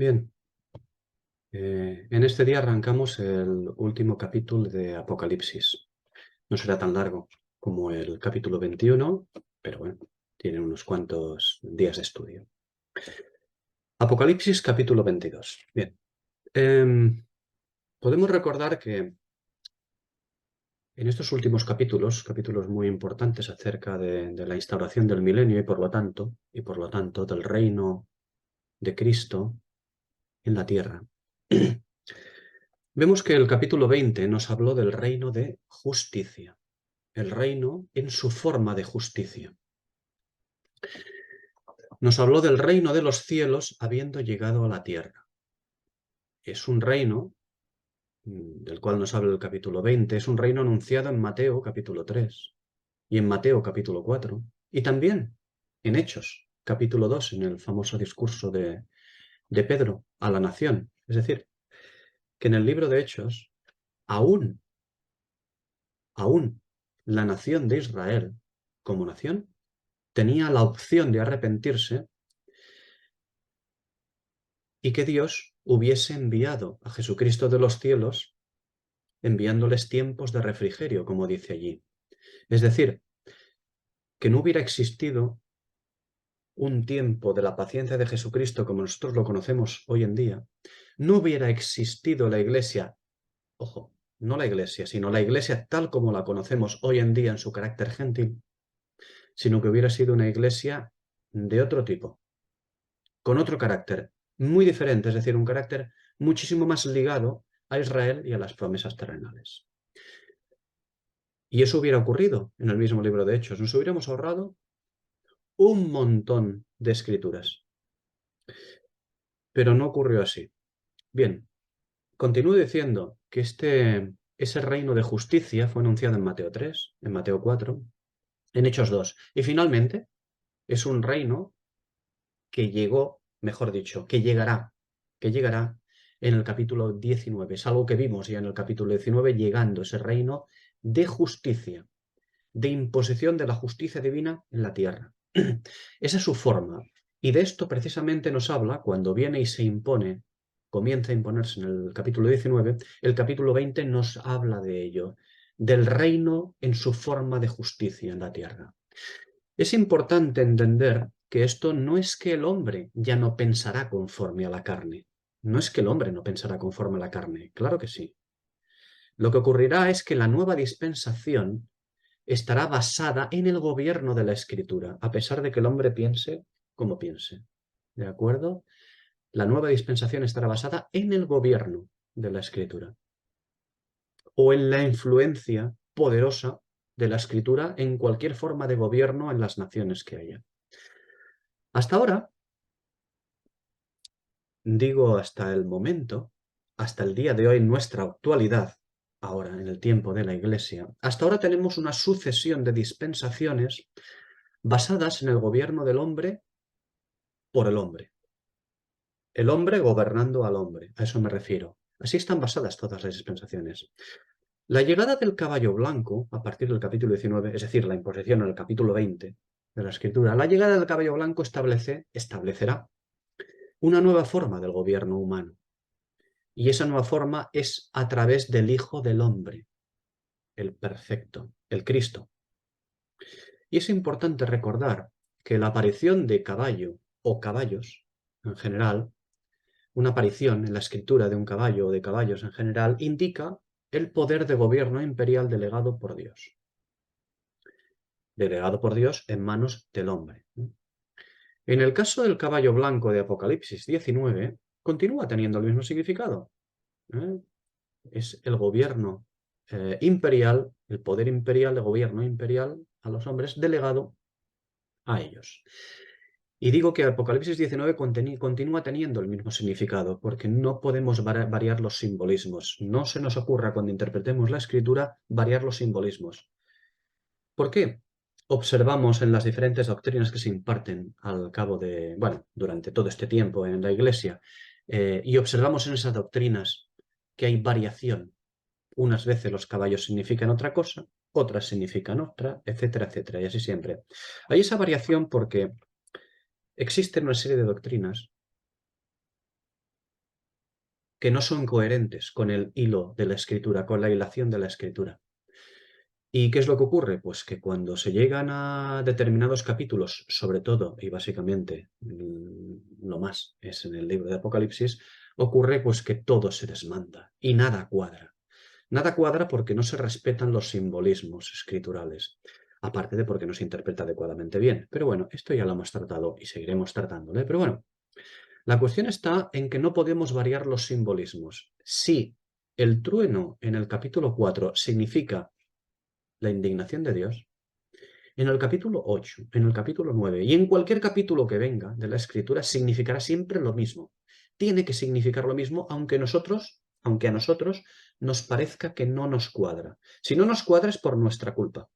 Bien, en este día arrancamos el último capítulo de Apocalipsis. No será tan largo como el capítulo 21, pero bueno, tiene unos cuantos días de estudio. Apocalipsis capítulo 22. Bien, podemos recordar que en estos últimos capítulos muy importantes acerca de la instauración del milenio y por lo tanto del reino de Cristo en la tierra, vemos que el capítulo 20 nos habló del reino de justicia, el reino en su forma de justicia. Nos habló del reino de los cielos habiendo llegado a la tierra. Es un reino del cual nos habla el capítulo 20, es un reino anunciado en Mateo capítulo 3 y en Mateo capítulo 4 y también en Hechos capítulo 2, en el famoso discurso de Pedro a la nación. Es decir, que en el libro de Hechos aún la nación de Israel como nación tenía la opción de arrepentirse y que Dios hubiese enviado a Jesucristo de los cielos, enviándoles tiempos de refrigerio, como dice allí. Es decir, que no hubiera existido un tiempo de la paciencia de Jesucristo como nosotros lo conocemos hoy en día, no hubiera existido la Iglesia, ojo, no la Iglesia, sino la Iglesia tal como la conocemos hoy en día en su carácter gentil, sino que hubiera sido una Iglesia de otro tipo, con otro carácter muy diferente, es decir, un carácter muchísimo más ligado a Israel y a las promesas terrenales. Y eso hubiera ocurrido en el mismo libro de Hechos. Nos hubiéramos ahorrado un montón de escrituras. Pero no ocurrió así. Bien, continúo diciendo que ese reino de justicia fue anunciado en Mateo 3, en Mateo 4, en Hechos 2. Y finalmente es un reino que llegó, mejor dicho, que llegará en el capítulo 19. Es algo que vimos ya en el capítulo 19, llegando ese reino de justicia, de imposición de la justicia divina en la tierra. Esa es su forma. Y de esto precisamente nos habla cuando viene y se impone, comienza a imponerse en el capítulo 19, el capítulo 20 nos habla de ello, del reino en su forma de justicia en la tierra. Es importante entender que esto no es que el hombre ya no pensará conforme a la carne. No es que el hombre no pensará conforme a la carne, claro que sí. Lo que ocurrirá es que la nueva dispensación estará basada en el gobierno de la Escritura, a pesar de que el hombre piense como piense. ¿De acuerdo? La nueva dispensación estará basada en el gobierno de la Escritura o en la influencia poderosa de la Escritura en cualquier forma de gobierno en las naciones que haya. Hasta ahora, digo hasta el momento, hasta el día de hoy, nuestra actualidad, ahora en el tiempo de la Iglesia, hasta ahora tenemos una sucesión de dispensaciones basadas en el gobierno del hombre por el hombre. El hombre gobernando al hombre, a eso me refiero. Así están basadas todas las dispensaciones. La llegada del caballo blanco, a partir del capítulo 19, es decir, la imposición en el capítulo 20 de la Escritura, la llegada del caballo blanco establecerá una nueva forma del gobierno humano. Y esa nueva forma es a través del Hijo del Hombre, el perfecto, el Cristo. Y es importante recordar que la aparición de caballo o caballos en general, una aparición en la escritura de un caballo o de caballos en general, indica el poder de gobierno imperial delegado por Dios. Delegado por Dios en manos del hombre. En el caso del caballo blanco de Apocalipsis 19, continúa teniendo el mismo significado. Es el gobierno imperial, el poder imperial, el gobierno imperial a los hombres delegado a ellos. Y digo que Apocalipsis 19 continúa teniendo el mismo significado, porque no podemos variar los simbolismos. No se nos ocurra cuando interpretemos la escritura variar los simbolismos. ¿Por qué? Observamos en las diferentes doctrinas que se imparten al cabo de, bueno, durante todo este tiempo en la Iglesia, y observamos en esas doctrinas que hay variación. Unas veces los caballos significan otra cosa, otras significan otra, etcétera, etcétera, y así siempre. Hay esa variación porque existen una serie de doctrinas que no son coherentes con el hilo de la escritura, con la hilación de la escritura. ¿Y qué es lo que ocurre? Pues que cuando se llegan a determinados capítulos, sobre todo y básicamente lo más es en el libro de Apocalipsis, ocurre pues que todo se desmanda y nada cuadra. Nada cuadra porque no se respetan los simbolismos escriturales, aparte de porque no se interpreta adecuadamente bien. Pero bueno, esto ya lo hemos tratado y seguiremos tratándolo, ¿eh? Pero bueno, la cuestión está en que no podemos variar los simbolismos. Si el trueno en el capítulo 4 significa la indignación de Dios, en el capítulo 8, en el capítulo 9 y en cualquier capítulo que venga de la Escritura significará siempre lo mismo. Tiene que significar lo mismo, aunque a nosotros nos parezca que no nos cuadra. Si no nos cuadra es por nuestra culpa,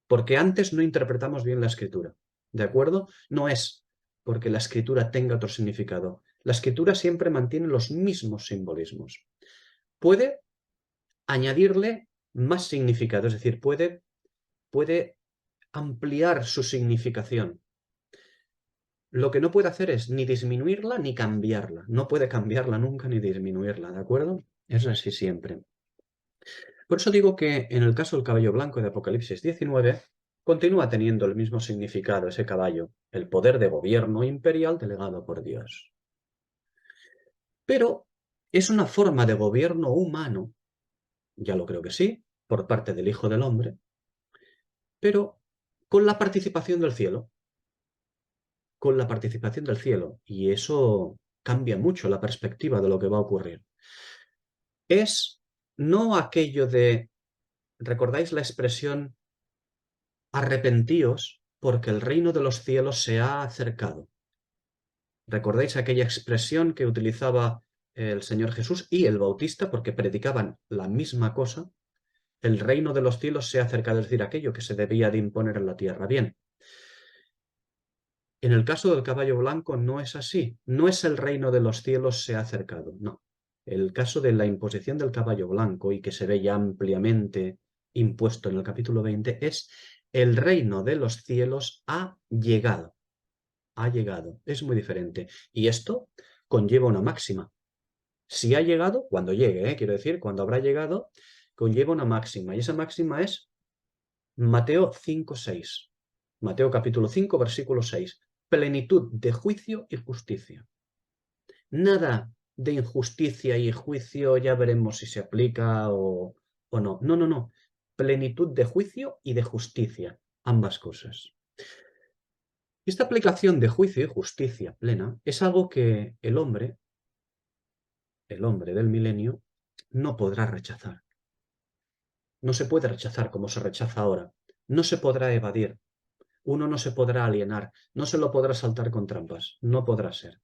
porque antes no interpretamos bien la Escritura. ¿De acuerdo? No es porque la Escritura tenga otro significado. La Escritura siempre mantiene los mismos simbolismos. Puede añadirle más significado, es decir, puede ampliar su significación. Lo que no puede hacer es ni disminuirla ni cambiarla. No puede cambiarla nunca ni disminuirla, ¿de acuerdo? Es así siempre. Por eso digo que en el caso del caballo blanco de Apocalipsis 19, continúa teniendo el mismo significado ese caballo, el poder de gobierno imperial delegado por Dios. Pero es una forma de gobierno humano, ya lo creo que sí, por parte del Hijo del Hombre, pero con la participación del cielo. Con la participación del cielo. Y eso cambia mucho la perspectiva de lo que va a ocurrir. Es no aquello de, ¿recordáis la expresión arrepentíos porque el reino de los cielos se ha acercado? ¿Recordáis aquella expresión que utilizaba el Señor Jesús y el Bautista porque predicaban la misma cosa? El reino de los cielos se ha acercado, es decir, aquello que se debía de imponer en la tierra. Bien, en el caso del caballo blanco no es así. No es el reino de los cielos se ha acercado, no. El caso de la imposición del caballo blanco y que se ve ya ampliamente impuesto en el capítulo 20 es el reino de los cielos ha llegado. Ha llegado. Es muy diferente. Y esto conlleva una máxima. Si ha llegado, cuando llegue, quiero decir, cuando habrá llegado, conlleva una máxima. Y esa máxima es Mateo 5:6. Mateo capítulo 5, versículo 6. Plenitud de juicio y justicia. Nada de injusticia y juicio, ya veremos si se aplica o no. No, no, no. Plenitud de juicio y de justicia. Ambas cosas. Esta aplicación de juicio y justicia plena es algo que el hombre del milenio, no podrá rechazar. No se puede rechazar como se rechaza ahora. No se podrá evadir. Uno no se podrá alienar. No se lo podrá saltar con trampas. No podrá ser.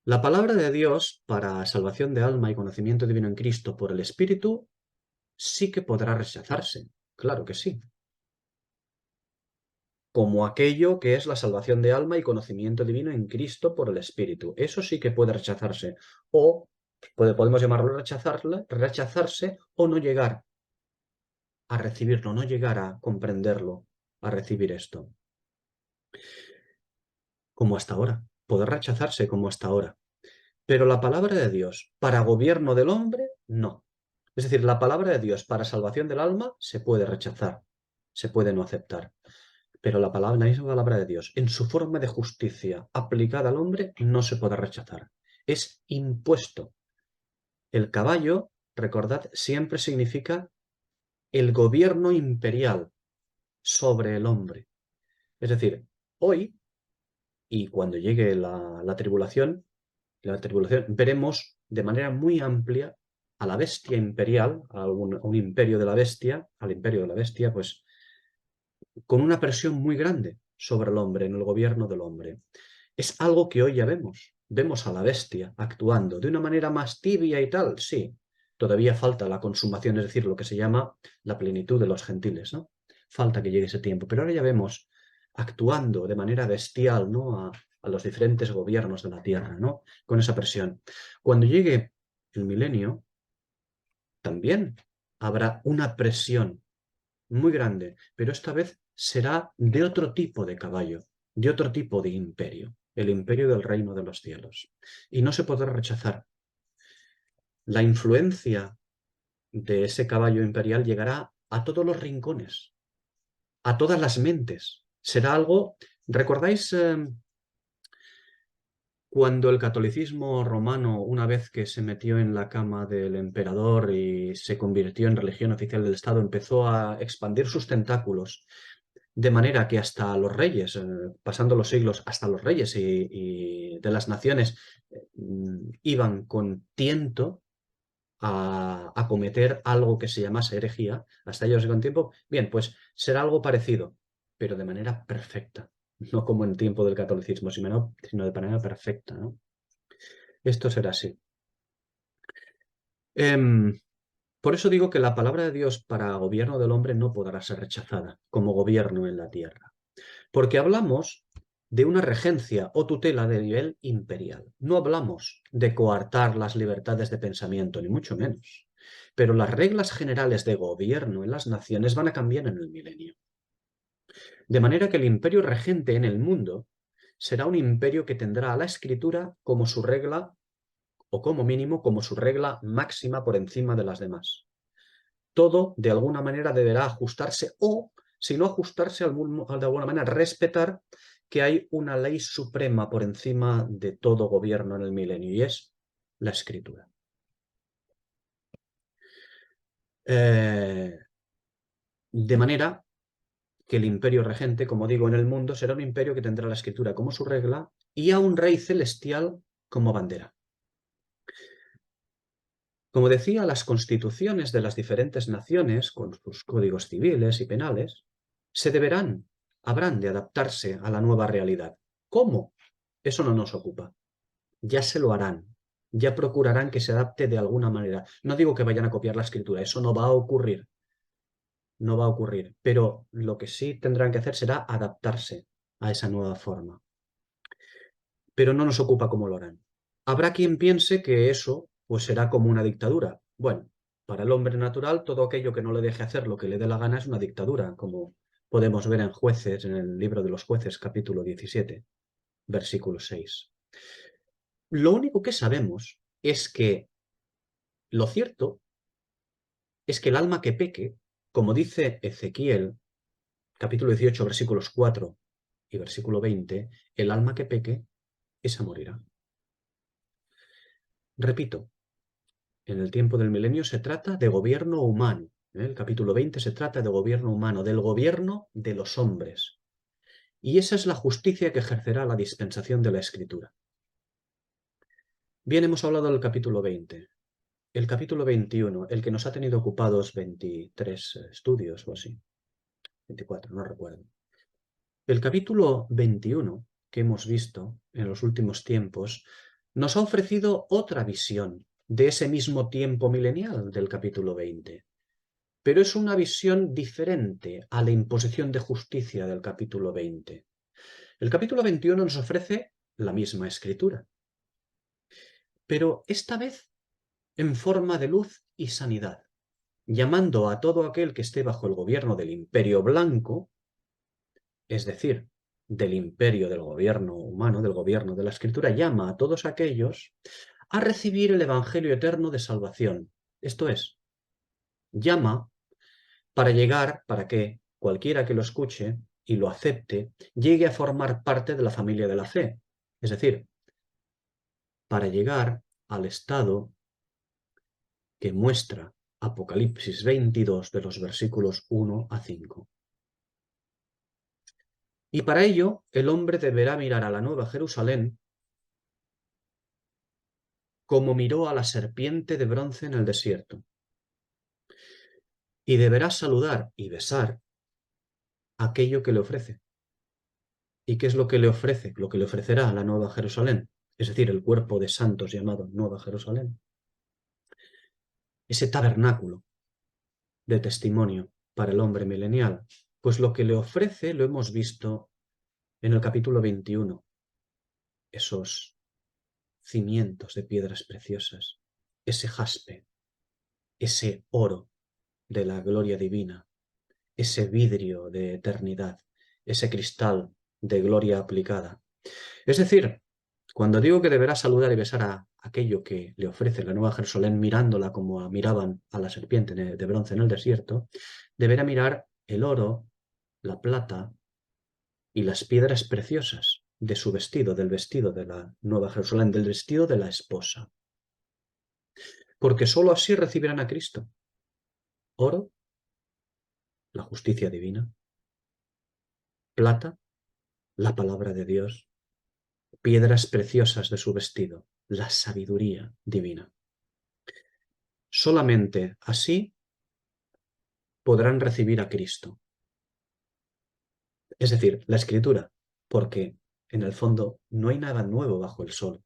La palabra de Dios para salvación de alma y conocimiento divino en Cristo por el Espíritu sí que podrá rechazarse. Claro que sí. Como aquello que es la salvación de alma y conocimiento divino en Cristo por el Espíritu. Eso sí que puede rechazarse. O podemos llamarlo rechazarse o no llegar a recibirlo, no llegar a comprenderlo, a recibir esto. Como hasta ahora. Poder rechazarse como hasta ahora. Pero la palabra de Dios para gobierno del hombre, no. Es decir, la palabra de Dios para salvación del alma se puede rechazar, se puede no aceptar. Pero la misma palabra de Dios, en su forma de justicia aplicada al hombre, no se puede rechazar. Es impuesto. El caballo, recordad, siempre significa el gobierno imperial sobre el hombre. Es decir, hoy, y cuando llegue la tribulación, veremos de manera muy amplia a la bestia imperial, a un imperio de la bestia, al imperio de la bestia, pues con una presión muy grande sobre el hombre, en el gobierno del hombre. Es algo que hoy ya vemos. Vemos a la bestia actuando de una manera más tibia y tal, sí. Todavía falta la consumación, es decir, lo que se llama la plenitud de los gentiles, ¿no? Falta que llegue ese tiempo, pero ahora ya vemos actuando de manera bestial, ¿no? A los diferentes gobiernos de la tierra, ¿no? Con esa presión. Cuando llegue el milenio, también habrá una presión muy grande, pero esta vez será de otro tipo de caballo, de otro tipo de imperio. el imperio del reino de los cielos. Y no se podrá rechazar. La influencia de ese caballo imperial llegará a todos los rincones, a todas las mentes. Será algo, ¿recordáis cuando el catolicismo romano, una vez que se metió en la cama del emperador y se convirtió en religión oficial del Estado, empezó a expandir sus tentáculos de manera que hasta los reyes, pasando los siglos, hasta los reyes y de las naciones iban con tiento a cometer algo que se llamase herejía, hasta ellos con tiempo? Bien, pues será algo parecido, pero de manera perfecta. No como en el tiempo del catolicismo, sino de manera perfecta, ¿no? Esto será así. Por eso digo que la palabra de Dios para gobierno del hombre no podrá ser rechazada como gobierno en la tierra. Porque hablamos de una regencia o tutela de nivel imperial. No hablamos de coartar las libertades de pensamiento, ni mucho menos. Pero las reglas generales de gobierno en las naciones van a cambiar en el milenio. De manera que el imperio regente en el mundo será un imperio que tendrá a la escritura como su regla, o como mínimo como su regla máxima por encima de las demás. Todo, de alguna manera, deberá ajustarse o, si no ajustarse, de alguna manera, respetar que hay una ley suprema por encima de todo gobierno en el milenio, y es la escritura. De manera que el imperio regente, como digo, en el mundo será un imperio que tendrá la escritura como su regla y a un rey celestial como bandera. Como decía, las constituciones de las diferentes naciones, con sus códigos civiles y penales, habrán de adaptarse a la nueva realidad. ¿Cómo? Eso no nos ocupa. Ya se lo harán. Ya procurarán que se adapte de alguna manera. No digo que vayan a copiar la escritura, eso no va a ocurrir. No va a ocurrir. Pero lo que sí tendrán que hacer será adaptarse a esa nueva forma. Pero no nos ocupa cómo lo harán. Habrá quien piense que eso pues será como una dictadura. Bueno, para el hombre natural todo aquello que no le deje hacer lo que le dé la gana es una dictadura, como podemos ver en Jueces, en el libro de los Jueces, capítulo 17, versículo 6. Lo único que sabemos es que lo cierto es que el alma que peque, como dice Ezequiel, capítulo 18, versículos 4 y versículo 20, el alma que peque, esa morirá. Repito, en el tiempo del milenio se trata de gobierno humano. El capítulo 20 se trata de gobierno humano, del gobierno de los hombres. Y esa es la justicia que ejercerá la dispensación de la Escritura. Bien, hemos hablado del capítulo 20. El capítulo 21, el que nos ha tenido ocupados 23 estudios o así. 24, no recuerdo. El capítulo 21 que hemos visto en los últimos tiempos nos ha ofrecido otra visión de ese mismo tiempo milenial del capítulo 20. Pero es una visión diferente a la imposición de justicia del capítulo 20. El capítulo 21 nos ofrece la misma escritura, pero esta vez en forma de luz y sanidad, llamando a todo aquel que esté bajo el gobierno del imperio blanco, es decir, del imperio del gobierno humano, del gobierno de la escritura, llama a todos aquellos a recibir el evangelio eterno de salvación. Esto es, llama para que cualquiera que lo escuche y lo acepte, llegue a formar parte de la familia de la fe. Es decir, para llegar al estado que muestra Apocalipsis 22 de los versículos 1 a 5. Y para ello, el hombre deberá mirar a la Nueva Jerusalén como miró a la serpiente de bronce en el desierto. Y deberá saludar y besar aquello que le ofrece. ¿Y qué es lo que le ofrece? Lo que le ofrecerá a la Nueva Jerusalén, es decir, el cuerpo de santos llamado Nueva Jerusalén. Ese tabernáculo de testimonio para el hombre milenial. Pues lo que le ofrece lo hemos visto en el capítulo 21. Esos cimientos de piedras preciosas, ese jaspe, ese oro de la gloria divina, ese vidrio de eternidad, ese cristal de gloria aplicada, Es decir, cuando digo que deberá saludar y besar a aquello que le ofrece la Nueva Jerusalén, mirándola como miraban a la serpiente de bronce en el desierto, deberá mirar el oro, la plata y las piedras preciosas de su vestido, del vestido de la Nueva Jerusalén, del vestido de la esposa. Porque sólo así recibirán a Cristo. Oro, la justicia divina; plata, la palabra de Dios; piedras preciosas de su vestido, la sabiduría divina. Solamente así podrán recibir a Cristo. Es decir, la Escritura, porque en el fondo no hay nada nuevo bajo el sol.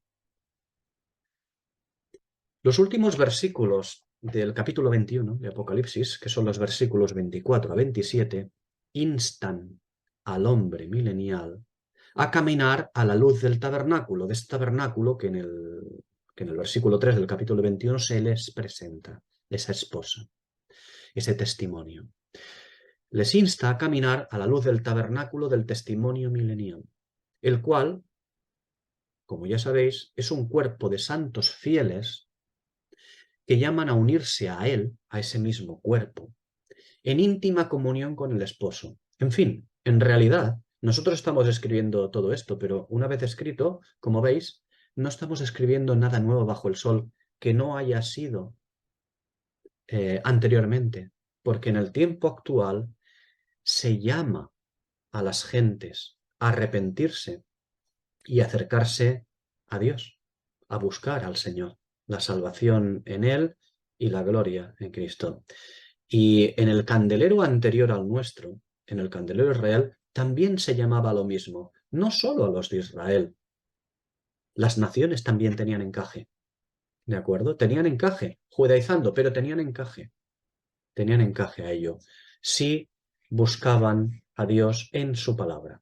Los últimos versículos del capítulo 21 de Apocalipsis, que son los versículos 24 a 27, instan al hombre milenial a caminar a la luz del tabernáculo, de este tabernáculo que en el versículo 3 del capítulo 21 se les presenta, esa esposa, ese testimonio. Les insta a caminar a la luz del tabernáculo del testimonio milenial, el cual, como ya sabéis, es un cuerpo de santos fieles que llaman a unirse a él, a ese mismo cuerpo, en íntima comunión con el esposo. En fin, en realidad, nosotros estamos escribiendo todo esto, pero una vez escrito, como veis, no estamos escribiendo nada nuevo bajo el sol que no haya sido anteriormente, porque en el tiempo actual se llama a las gentes a arrepentirse y acercarse a Dios, a buscar al Señor, la salvación en Él y la gloria en Cristo. Y en el candelero anterior al nuestro, en el candelero Israel, también se llamaba lo mismo, no solo a los de Israel. Las naciones también tenían encaje, ¿de acuerdo? Tenían encaje, judaizando, pero tenían encaje a ello, si buscaban a Dios en su palabra.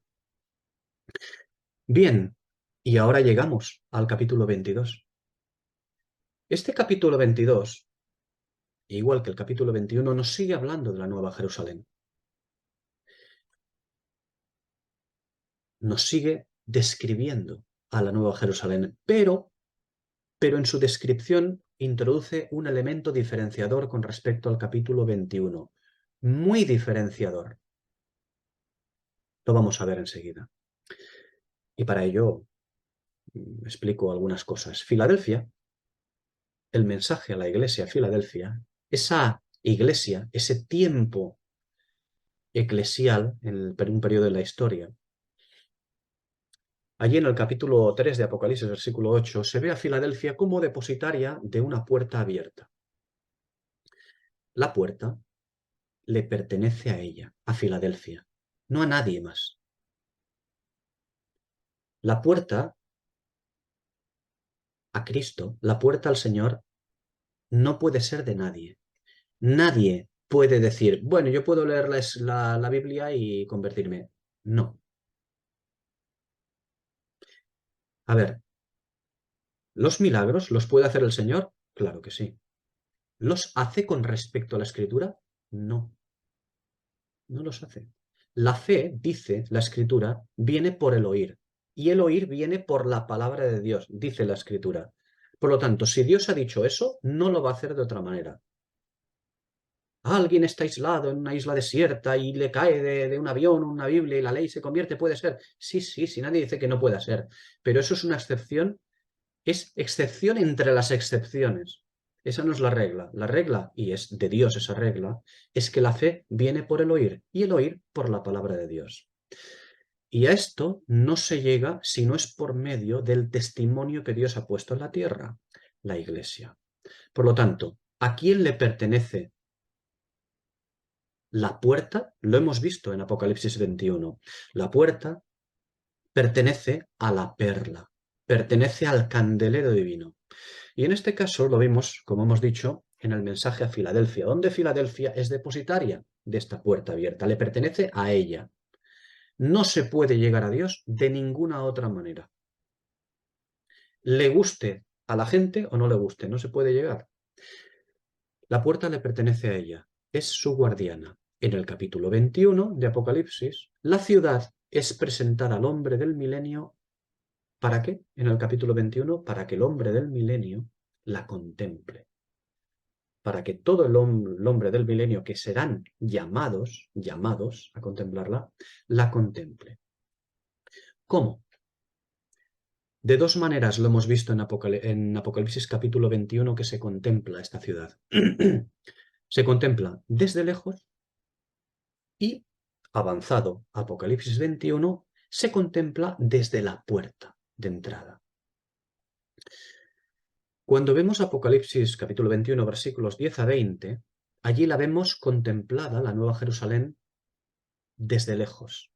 Bien, y ahora llegamos al capítulo 22. Este capítulo 22, igual que el capítulo 21, nos sigue hablando de la Nueva Jerusalén. Nos sigue describiendo a la Nueva Jerusalén, pero en su descripción introduce un elemento diferenciador con respecto al capítulo 21. Muy diferenciador. Lo vamos a ver enseguida. Y para ello explico algunas cosas. Filadelfia, el mensaje a la iglesia Filadelfia, esa iglesia, ese tiempo eclesial en un periodo de la historia. Allí en el capítulo 3 de Apocalipsis, versículo 8, se ve a Filadelfia como depositaria de una puerta abierta. La puerta le pertenece a ella, a Filadelfia, no a nadie más. La puerta a Cristo, la puerta al Señor, no puede ser de nadie. Nadie puede decir, bueno, yo puedo leer la Biblia y convertirme. No. A ver, ¿los milagros los puede hacer el Señor? Claro que sí. ¿Los hace con respecto a la Escritura? No, no los hace. La fe, dice la Escritura, viene por el oír. Y el oír viene por la palabra de Dios, dice la Escritura. Por lo tanto, si Dios ha dicho eso, no lo va a hacer de otra manera. Alguien está aislado en una isla desierta y le cae de un avión una Biblia y la ley se convierte, puede ser. Sí, sí, nadie dice que no pueda ser. Pero eso es una excepción, es excepción entre las excepciones. Esa no es la regla. La regla, y es de Dios esa regla, es que la fe viene por el oír y el oír por la palabra de Dios. Y a esto no se llega si no es por medio del testimonio que Dios ha puesto en la tierra, la Iglesia. Por lo tanto, ¿a quién le pertenece la puerta? Lo hemos visto en Apocalipsis 21. La puerta pertenece a la perla, pertenece al candelero divino. Y en este caso lo vimos, como hemos dicho, en el mensaje a Filadelfia, donde Filadelfia es depositaria de esta puerta abierta, le pertenece a ella. No se puede llegar a Dios de ninguna otra manera. Le guste a la gente o no le guste, no se puede llegar. La puerta le pertenece a ella, es su guardiana. En el capítulo 21 de Apocalipsis, la ciudad es presentada al hombre del milenio ¿Para qué? En el capítulo 21, para que el hombre del milenio la contemple. Para que todo el hombre del milenio, que serán llamados a contemplarla, la contemple. ¿Cómo? De dos maneras lo hemos visto en Apocalipsis capítulo 21 que se contempla esta ciudad. Se contempla desde lejos y, avanzado Apocalipsis 21, se contempla desde la puerta de entrada. Cuando vemos Apocalipsis capítulo 21 versículos 10 a 20, allí la vemos contemplada, la Nueva Jerusalén, desde lejos,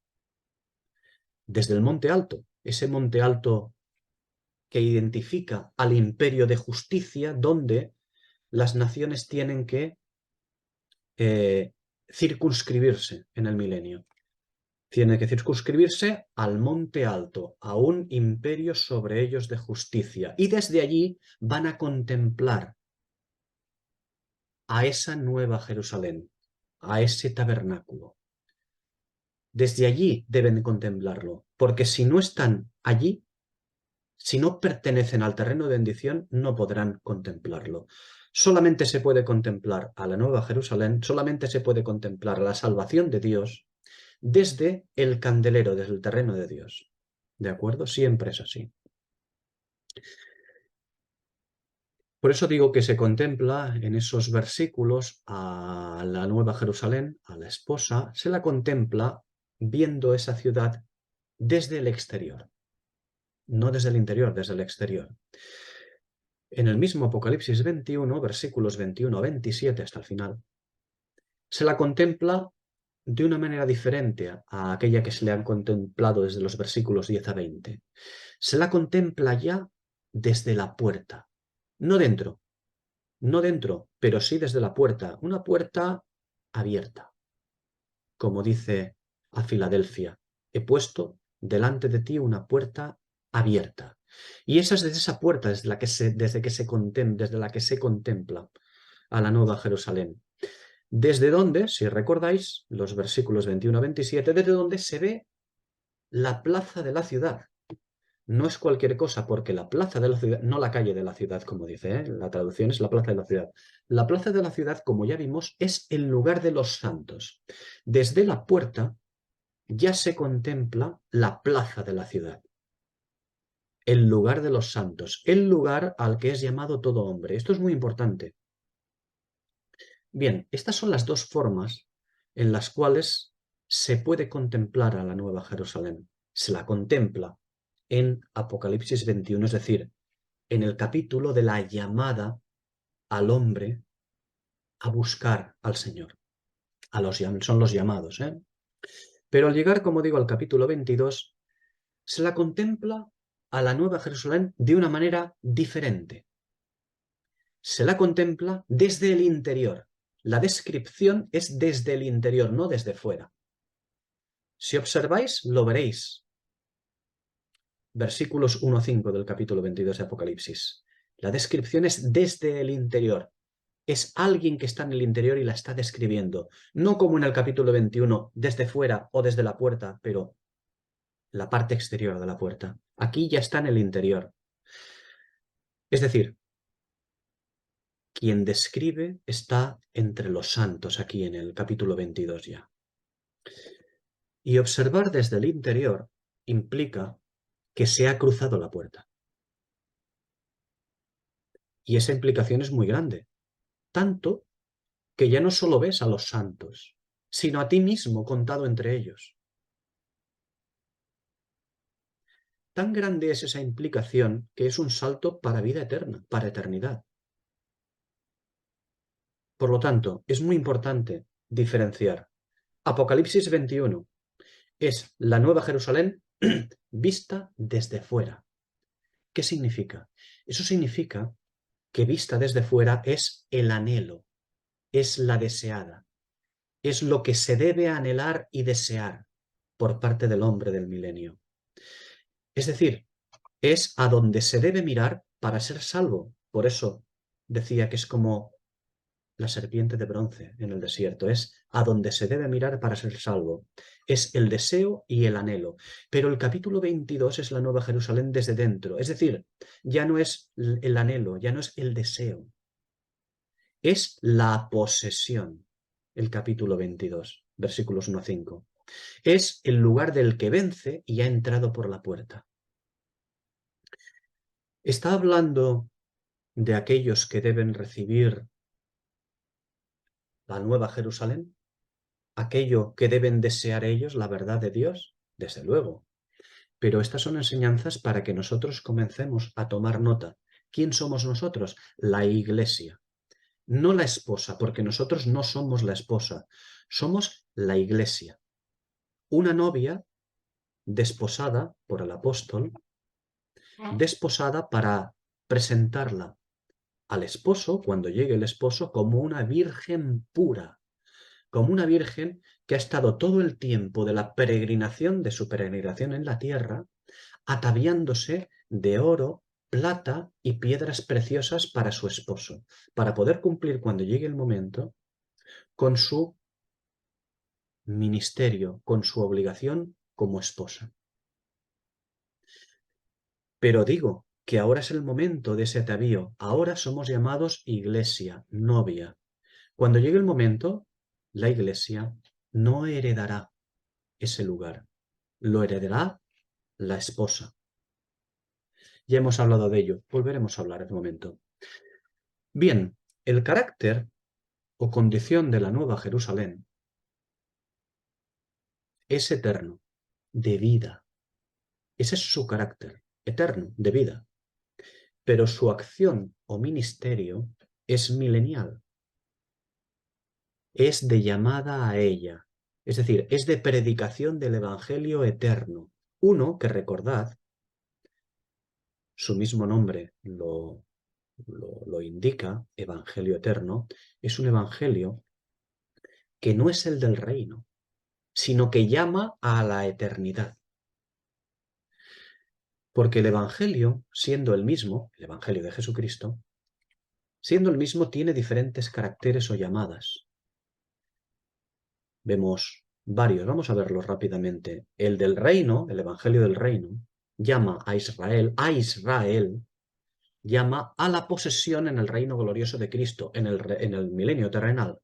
desde el monte alto, ese monte alto que identifica al imperio de justicia donde las naciones tienen que circunscribirse en el milenio. Tiene que circunscribirse al monte alto, a un imperio sobre ellos de justicia. Y desde allí van a contemplar a esa nueva Jerusalén, a ese tabernáculo. Desde allí deben contemplarlo, porque si no están allí, si no pertenecen al terreno de bendición, no podrán contemplarlo. Solamente se puede contemplar a la nueva Jerusalén, solamente se puede contemplar la salvación de Dios desde el candelero, desde el terreno de Dios. ¿De acuerdo? Siempre es así. Por eso digo que se contempla en esos versículos a la Nueva Jerusalén, a la esposa, se la contempla viendo esa ciudad desde el exterior, no desde el interior, desde el exterior. En el mismo Apocalipsis 21, versículos 21 a 27 hasta el final, se la contempla de una manera diferente a aquella que se le han contemplado desde los versículos 10 a 20. Se la contempla ya desde la puerta, no dentro, pero sí desde la puerta, una puerta abierta. Como dice a Filadelfia, he puesto delante de ti una puerta abierta. Y esa es desde esa puerta desde la que se contempla a la Nueva Jerusalén. Desde donde, si recordáis, los versículos 21 a 27, desde donde se ve la plaza de la ciudad. No es cualquier cosa, porque la plaza de la ciudad, no la calle de la ciudad, como dice, la traducción es la plaza de la ciudad. La plaza de la ciudad, como ya vimos, es el lugar de los santos. Desde la puerta ya se contempla la plaza de la ciudad, el lugar de los santos, el lugar al que es llamado todo hombre. Esto es muy importante. Bien, estas son las dos formas en las cuales se puede contemplar a la Nueva Jerusalén. Se la contempla en Apocalipsis 21, es decir, en el capítulo de la llamada al hombre a buscar al Señor. Son los llamados, ¿eh? Pero al llegar, como digo, al capítulo 22, se la contempla a la Nueva Jerusalén de una manera diferente. Se la contempla desde el interior. La descripción es desde el interior, no desde fuera. Si observáis, lo veréis. Versículos 1 a 5 del capítulo 22 de Apocalipsis. La descripción es desde el interior. Es alguien que está en el interior y la está describiendo. No como en el capítulo 21, desde fuera o desde la puerta, pero la parte exterior de la puerta. Aquí ya está en el interior. Es decir, quien describe está entre los santos aquí en el capítulo 22 ya. Y observar desde el interior implica que se ha cruzado la puerta. Y esa implicación es muy grande. Tanto que ya no solo ves a los santos, sino a ti mismo contado entre ellos. Tan grande es esa implicación que es un salto para vida eterna, para eternidad. Por lo tanto, es muy importante diferenciar. Apocalipsis 21 es la Nueva Jerusalén vista desde fuera. ¿Qué significa? Eso significa que vista desde fuera es el anhelo, es la deseada, es lo que se debe anhelar y desear por parte del hombre del milenio. Es decir, es a donde se debe mirar para ser salvo. Por eso decía que es como la serpiente de bronce en el desierto, es a donde se debe mirar para ser salvo. Es el deseo y el anhelo. Pero el capítulo 22 es la Nueva Jerusalén desde dentro. Es decir, ya no es el anhelo, ya no es el deseo. Es la posesión. El capítulo 22, versículos 1 a 5. Es el lugar del que vence y ha entrado por la puerta. Está hablando de aquellos que deben recibir la Nueva Jerusalén, aquello que deben desear ellos, la verdad de Dios, desde luego. Pero estas son enseñanzas para que nosotros comencemos a tomar nota. ¿Quién somos nosotros? La Iglesia. No la esposa, porque nosotros no somos la esposa, somos la Iglesia. Una novia desposada por el apóstol, desposada para presentarla al esposo, cuando llegue el esposo, como una virgen pura, como una virgen que ha estado todo el tiempo de la peregrinación, de su peregrinación en la tierra, ataviándose de oro, plata y piedras preciosas para su esposo, para poder cumplir cuando llegue el momento con su ministerio, con su obligación como esposa. Pero digo que ahora es el momento de ese atavío, ahora somos llamados iglesia, novia. Cuando llegue el momento, la iglesia no heredará ese lugar, lo heredará la esposa. Ya hemos hablado de ello, volveremos a hablar en un momento. Bien, el carácter o condición de la Nueva Jerusalén es eterno, de vida. Ese es su carácter, eterno, de vida. Pero su acción o ministerio es milenial. Es de llamada a ella. Es decir, es de predicación del Evangelio eterno. Uno que, recordad, su mismo nombre lo indica, Evangelio eterno, es un evangelio que no es el del reino, sino que llama a la eternidad. Porque el evangelio, siendo el mismo, el evangelio de Jesucristo, siendo el mismo, tiene diferentes caracteres o llamadas. Vemos varios, vamos a verlos rápidamente. El del reino, el evangelio del reino, llama a Israel, llama a la posesión en el reino glorioso de Cristo, en el milenio terrenal.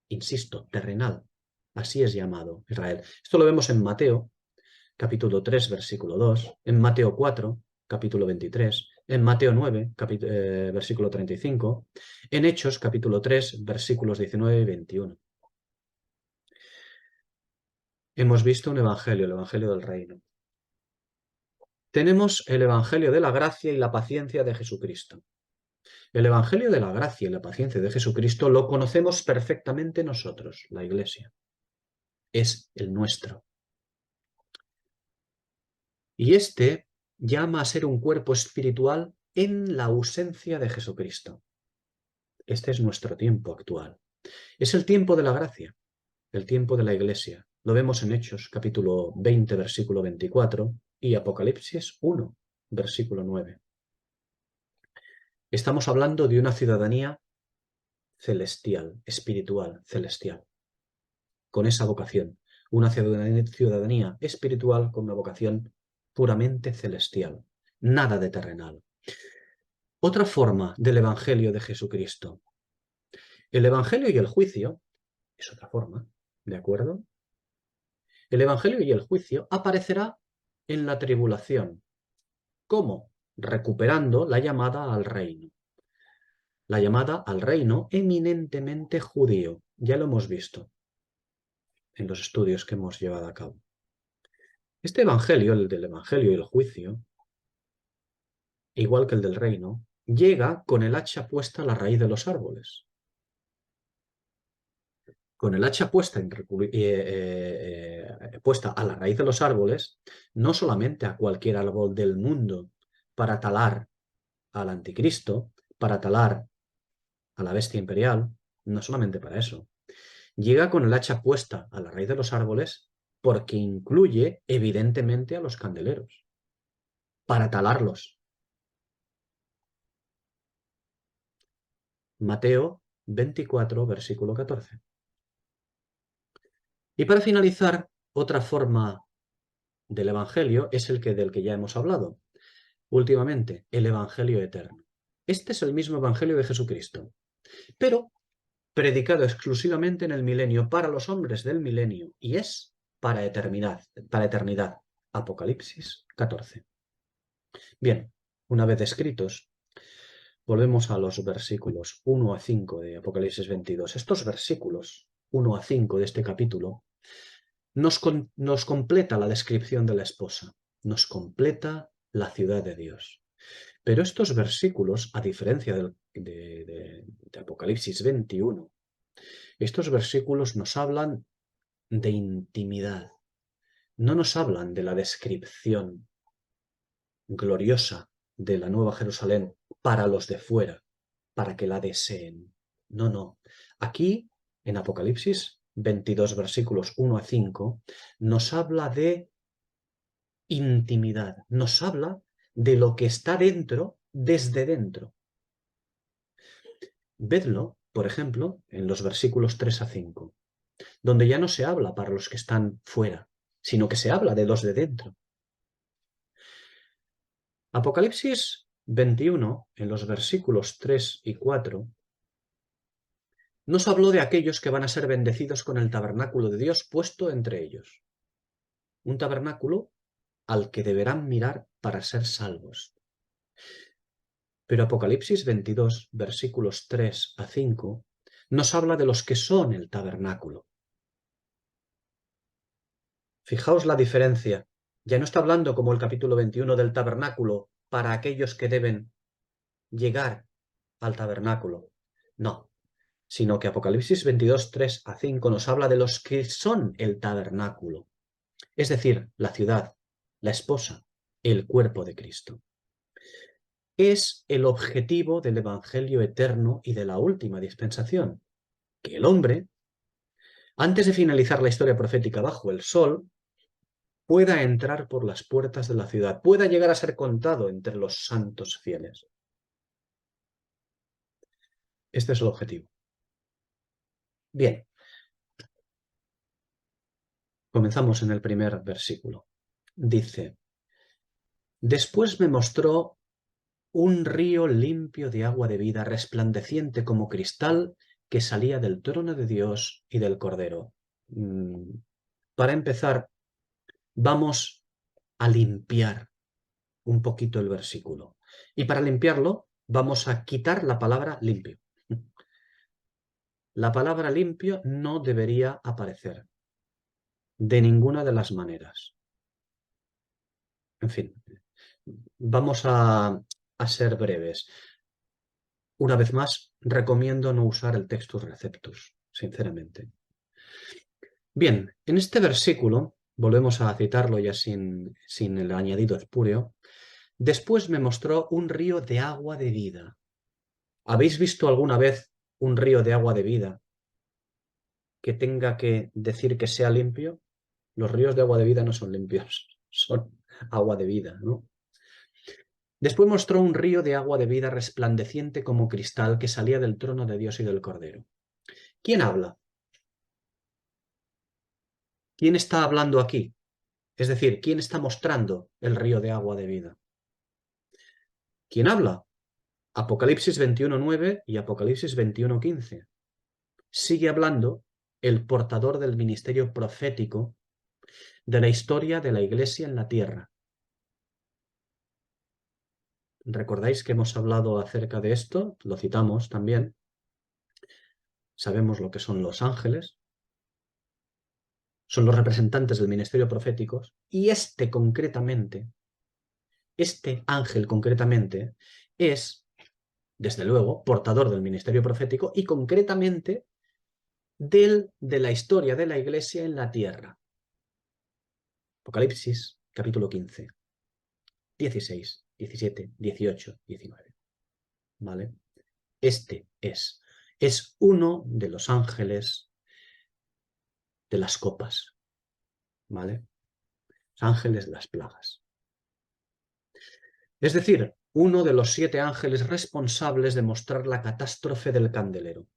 Insisto, terrenal. Así es llamado Israel. Esto lo vemos en Mateo, capítulo 3, versículo 2, en Mateo 4, capítulo 23, en Mateo 9, versículo 35, en Hechos, capítulo 3, versículos 19 y 21. Hemos visto un evangelio, el evangelio del reino. Tenemos el evangelio de la gracia y la paciencia de Jesucristo. El evangelio de la gracia y la paciencia de Jesucristo lo conocemos perfectamente nosotros, la Iglesia. Es el nuestro. Y este llama a ser un cuerpo espiritual en la ausencia de Jesucristo. Este es nuestro tiempo actual. Es el tiempo de la gracia, el tiempo de la Iglesia. Lo vemos en Hechos, capítulo 20, versículo 24, y Apocalipsis 1, versículo 9. Estamos hablando de una ciudadanía celestial, espiritual, celestial, con esa vocación. Una ciudadanía espiritual con una vocación puramente celestial, nada de terrenal. Otra forma del Evangelio de Jesucristo. El Evangelio y el juicio es otra forma, ¿de acuerdo? El Evangelio y el juicio aparecerá en la tribulación. ¿Cómo? Recuperando la llamada al reino. La llamada al reino eminentemente judío. Ya lo hemos visto en los estudios que hemos llevado a cabo. Este Evangelio, el del Evangelio y el juicio, igual que el del reino, llega con el hacha puesta a la raíz de los árboles. Con el hacha puesta a la raíz de los árboles, no solamente a cualquier árbol del mundo para talar al anticristo, para talar a la bestia imperial, no solamente para eso. Llega con el hacha puesta a la raíz de los árboles porque incluye evidentemente a los candeleros, para talarlos. Mateo 24, versículo 14. Y para finalizar, Otra forma del Evangelio es del que ya hemos hablado últimamente, el Evangelio eterno. Este es el mismo Evangelio de Jesucristo, pero predicado exclusivamente en el milenio para los hombres del milenio y es para eternidad, para eternidad. Apocalipsis 14. Bien, una vez escritos, volvemos a los versículos 1 a 5 de Apocalipsis 22. Estos versículos 1 a 5 de este capítulo nos completa la descripción de la esposa, nos completa la ciudad de Dios. Pero estos versículos, a diferencia de Apocalipsis 21, estos versículos nos hablan de intimidad, no nos hablan de la descripción gloriosa de la Nueva Jerusalén para los de fuera, para que la deseen. No, no. Aquí, en Apocalipsis 22, versículos 1 a 5, nos habla de intimidad, nos habla de lo que está dentro, desde dentro. Vedlo, por ejemplo, en los versículos 3 a 5, donde ya no se habla para los que están fuera, sino que se habla de los de dentro. Apocalipsis 21, en los versículos 3 y 4, nos habló de aquellos que van a ser bendecidos con el tabernáculo de Dios puesto entre ellos. Un tabernáculo al que deberán mirar para ser salvos. Pero Apocalipsis 22, versículos 3 a 5, nos habla de los que son el tabernáculo. Fijaos la diferencia. Ya no está hablando como el capítulo 21 del tabernáculo para aquellos que deben llegar al tabernáculo. No, sino que Apocalipsis 22, 3 a 5 nos habla de los que son el tabernáculo, es decir, la ciudad, la esposa, el cuerpo de Cristo. Es el objetivo del Evangelio eterno y de la última dispensación, que el hombre, antes de finalizar la historia profética bajo el sol, pueda entrar por las puertas de la ciudad, pueda llegar a ser contado entre los santos fieles. Este es el objetivo. Bien, comenzamos en el primer versículo. Dice: después me mostró un río limpio de agua de vida, resplandeciente como cristal, que salía del trono de Dios y del Cordero. Para empezar, vamos a limpiar un poquito el versículo. Y para limpiarlo, vamos a quitar la palabra limpio. La palabra limpio no debería aparecer de ninguna de las maneras. En fin, vamos a ser breves. Una vez más, recomiendo no usar el textus receptus, sinceramente. Bien, en este versículo, volvemos a citarlo ya sin el añadido espúreo, después me mostró un río de agua de vida. ¿Habéis visto alguna vez un río de agua de vida que tenga que decir que sea limpio? Los ríos de agua de vida no son limpios, son agua de vida, ¿no? Después mostró un río de agua de vida resplandeciente como cristal que salía del trono de Dios y del Cordero. ¿Quién habla? ¿Quién está hablando aquí? Es decir, ¿quién está mostrando el río de agua de vida? ¿Quién habla? Apocalipsis 21:9 y Apocalipsis 21:15. Sigue hablando el portador del ministerio profético de la historia de la Iglesia en la tierra. ¿Recordáis que hemos hablado acerca de esto? Lo citamos también. Sabemos lo que son los ángeles. Son los representantes del ministerio profético. Y este ángel concretamente, es, desde luego, portador del ministerio profético y concretamente de la historia de la Iglesia en la tierra. Apocalipsis, capítulo 15, 16, 17, 18, 19. ¿Vale? Este es uno de los ángeles de las copas. ¿Vale? Los ángeles de las plagas. Es decir, uno de los 7 ángeles responsables de mostrar la catástrofe del candelero.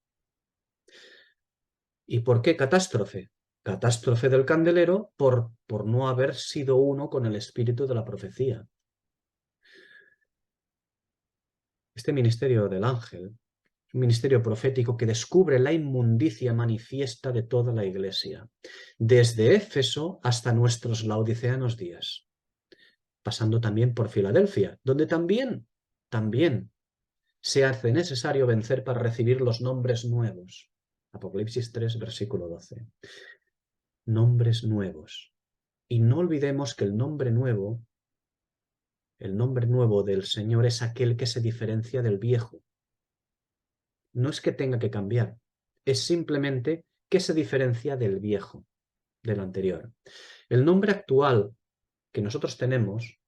¿Y por qué catástrofe? catástrofe del candelero por no haber sido uno con el espíritu de la profecía. Este ministerio del ángel, un ministerio profético que descubre la inmundicia manifiesta de toda la Iglesia, desde Éfeso hasta nuestros laodiceanos días, pasando también por Filadelfia, donde también se hace necesario vencer para recibir los nombres nuevos. Apocalipsis 3, versículo 12. Nombres nuevos. Y no olvidemos que el nombre nuevo del Señor es aquel que se diferencia del viejo. No es que tenga que cambiar, es simplemente que se diferencia del viejo, del anterior. El nombre actual que nosotros tenemos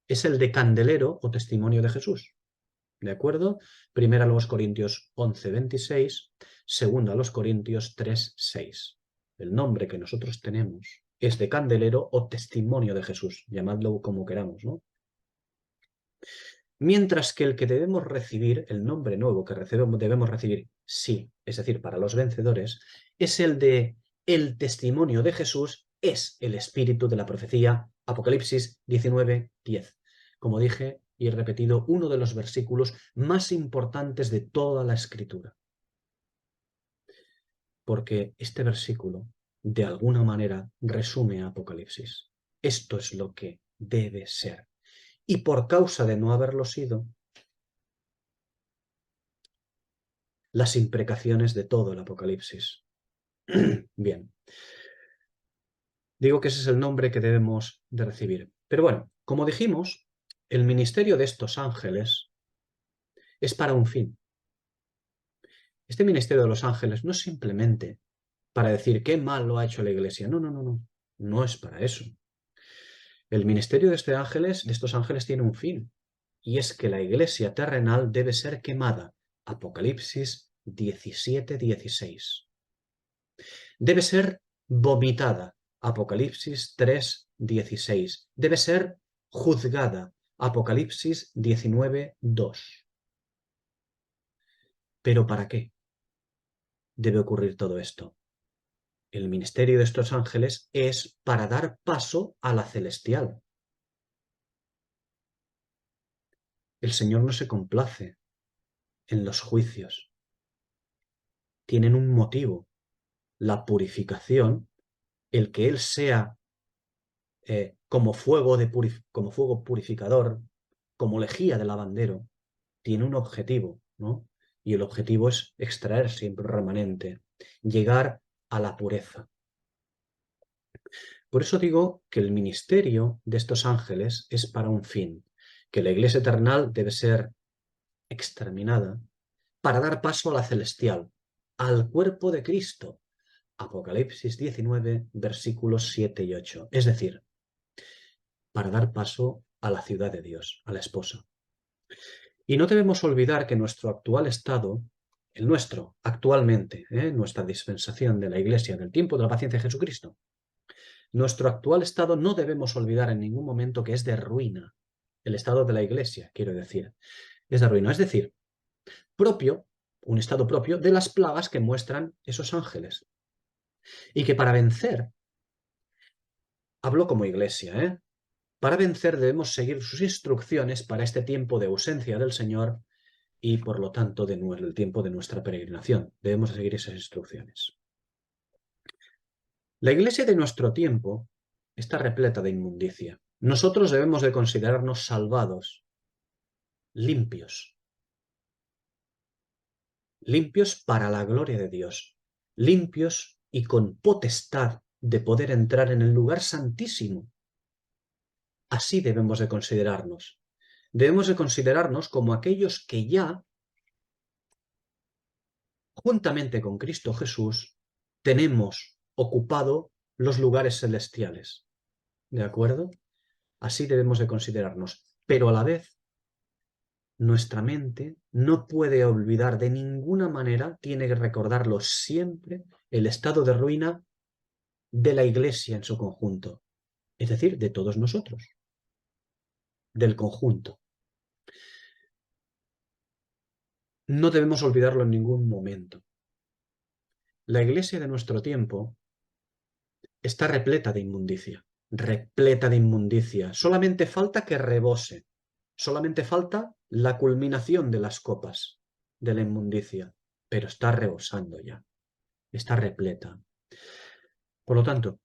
es el de candelero o testimonio de Jesús. ¿De acuerdo? Primera a los Corintios 11, 26, segunda a los Corintios 3, 6. El nombre que nosotros tenemos es de candelero o testimonio de Jesús, llamadlo como queramos, ¿no? Mientras que el que debemos recibir, el nombre nuevo que debemos recibir, sí, es decir, para los vencedores, es el de el testimonio de Jesús, es el espíritu de la profecía, Apocalipsis 19, 10. Como dije y he repetido, uno de los versículos más importantes de toda la Escritura. Porque este versículo, de alguna manera, resume a Apocalipsis. Esto es lo que debe ser. Y por causa de no haberlo sido, las imprecaciones de todo el Apocalipsis. Bien, digo que ese es el nombre que debemos de recibir. Pero bueno, como dijimos, el ministerio de estos ángeles es para un fin. Este ministerio de los ángeles no es simplemente para decir qué mal lo ha hecho la Iglesia. No, no, no, no. No es para eso. El ministerio de estos ángeles tiene un fin, y es que la Iglesia terrenal debe ser quemada. Apocalipsis 17, 16. Debe ser vomitada. Apocalipsis 3, 16. Debe ser juzgada. Apocalipsis 19, 2. ¿Pero para qué debe ocurrir todo esto? El ministerio de estos ángeles es para dar paso a la celestial. El Señor no se complace en los juicios. Tienen un motivo, la purificación, el que Él sea como fuego purificador, como lejía de lavandero, tiene un objetivo, ¿no? Y el objetivo es extraer siempre remanente, llegar a la pureza. Por eso digo que el ministerio de estos ángeles es para un fin, que la iglesia eternal debe ser exterminada para dar paso a la celestial, al cuerpo de Cristo. Apocalipsis 19, versículos 7 y 8. Es decir, para dar paso a la ciudad de Dios, a la esposa. Y no debemos olvidar que nuestro actual estado, el nuestro actualmente, nuestra dispensación de la Iglesia del tiempo de la paciencia de Jesucristo, nuestro actual estado no debemos olvidar en ningún momento que es de ruina. El estado de la Iglesia, quiero decir, es de ruina. Es decir, propio, un estado propio de las plagas que muestran esos ángeles. Y que para vencer, hablo como Iglesia, para vencer debemos seguir sus instrucciones para este tiempo de ausencia del Señor y, por lo tanto, el tiempo de nuestra peregrinación. Debemos seguir esas instrucciones. La Iglesia de nuestro tiempo está repleta de inmundicia. Nosotros debemos de considerarnos salvados, limpios. Limpios para la gloria de Dios. Limpios y con potestad de poder entrar en el lugar santísimo. Así debemos de considerarnos. Debemos de considerarnos como aquellos que ya, juntamente con Cristo Jesús, tenemos ocupado los lugares celestiales. ¿De acuerdo? Así debemos de considerarnos. Pero a la vez, nuestra mente no puede olvidar de ninguna manera, tiene que recordarlo siempre, el estado de ruina de la Iglesia en su conjunto. Es decir, de todos nosotros. Del conjunto. No debemos olvidarlo en ningún momento. La Iglesia de nuestro tiempo está repleta de inmundicia, repleta de inmundicia. Solamente falta que rebose, solamente falta la culminación de las copas de la inmundicia, pero está rebosando ya, está repleta. Por lo tanto,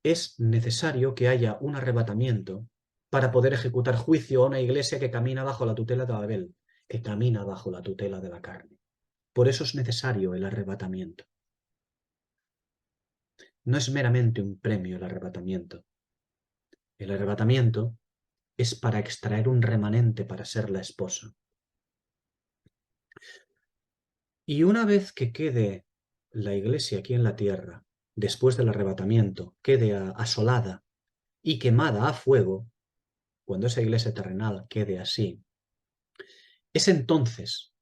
es necesario que haya un arrebatamiento para poder ejecutar juicio a una iglesia que camina bajo la tutela de Babel, que camina bajo la tutela de la carne. Por eso es necesario el arrebatamiento. No es meramente un premio el arrebatamiento. El arrebatamiento es para extraer un remanente para ser la esposa. Y una vez que quede la iglesia aquí en la tierra, después del arrebatamiento, quede asolada y quemada a fuego, cuando esa iglesia terrenal quede así, es entonces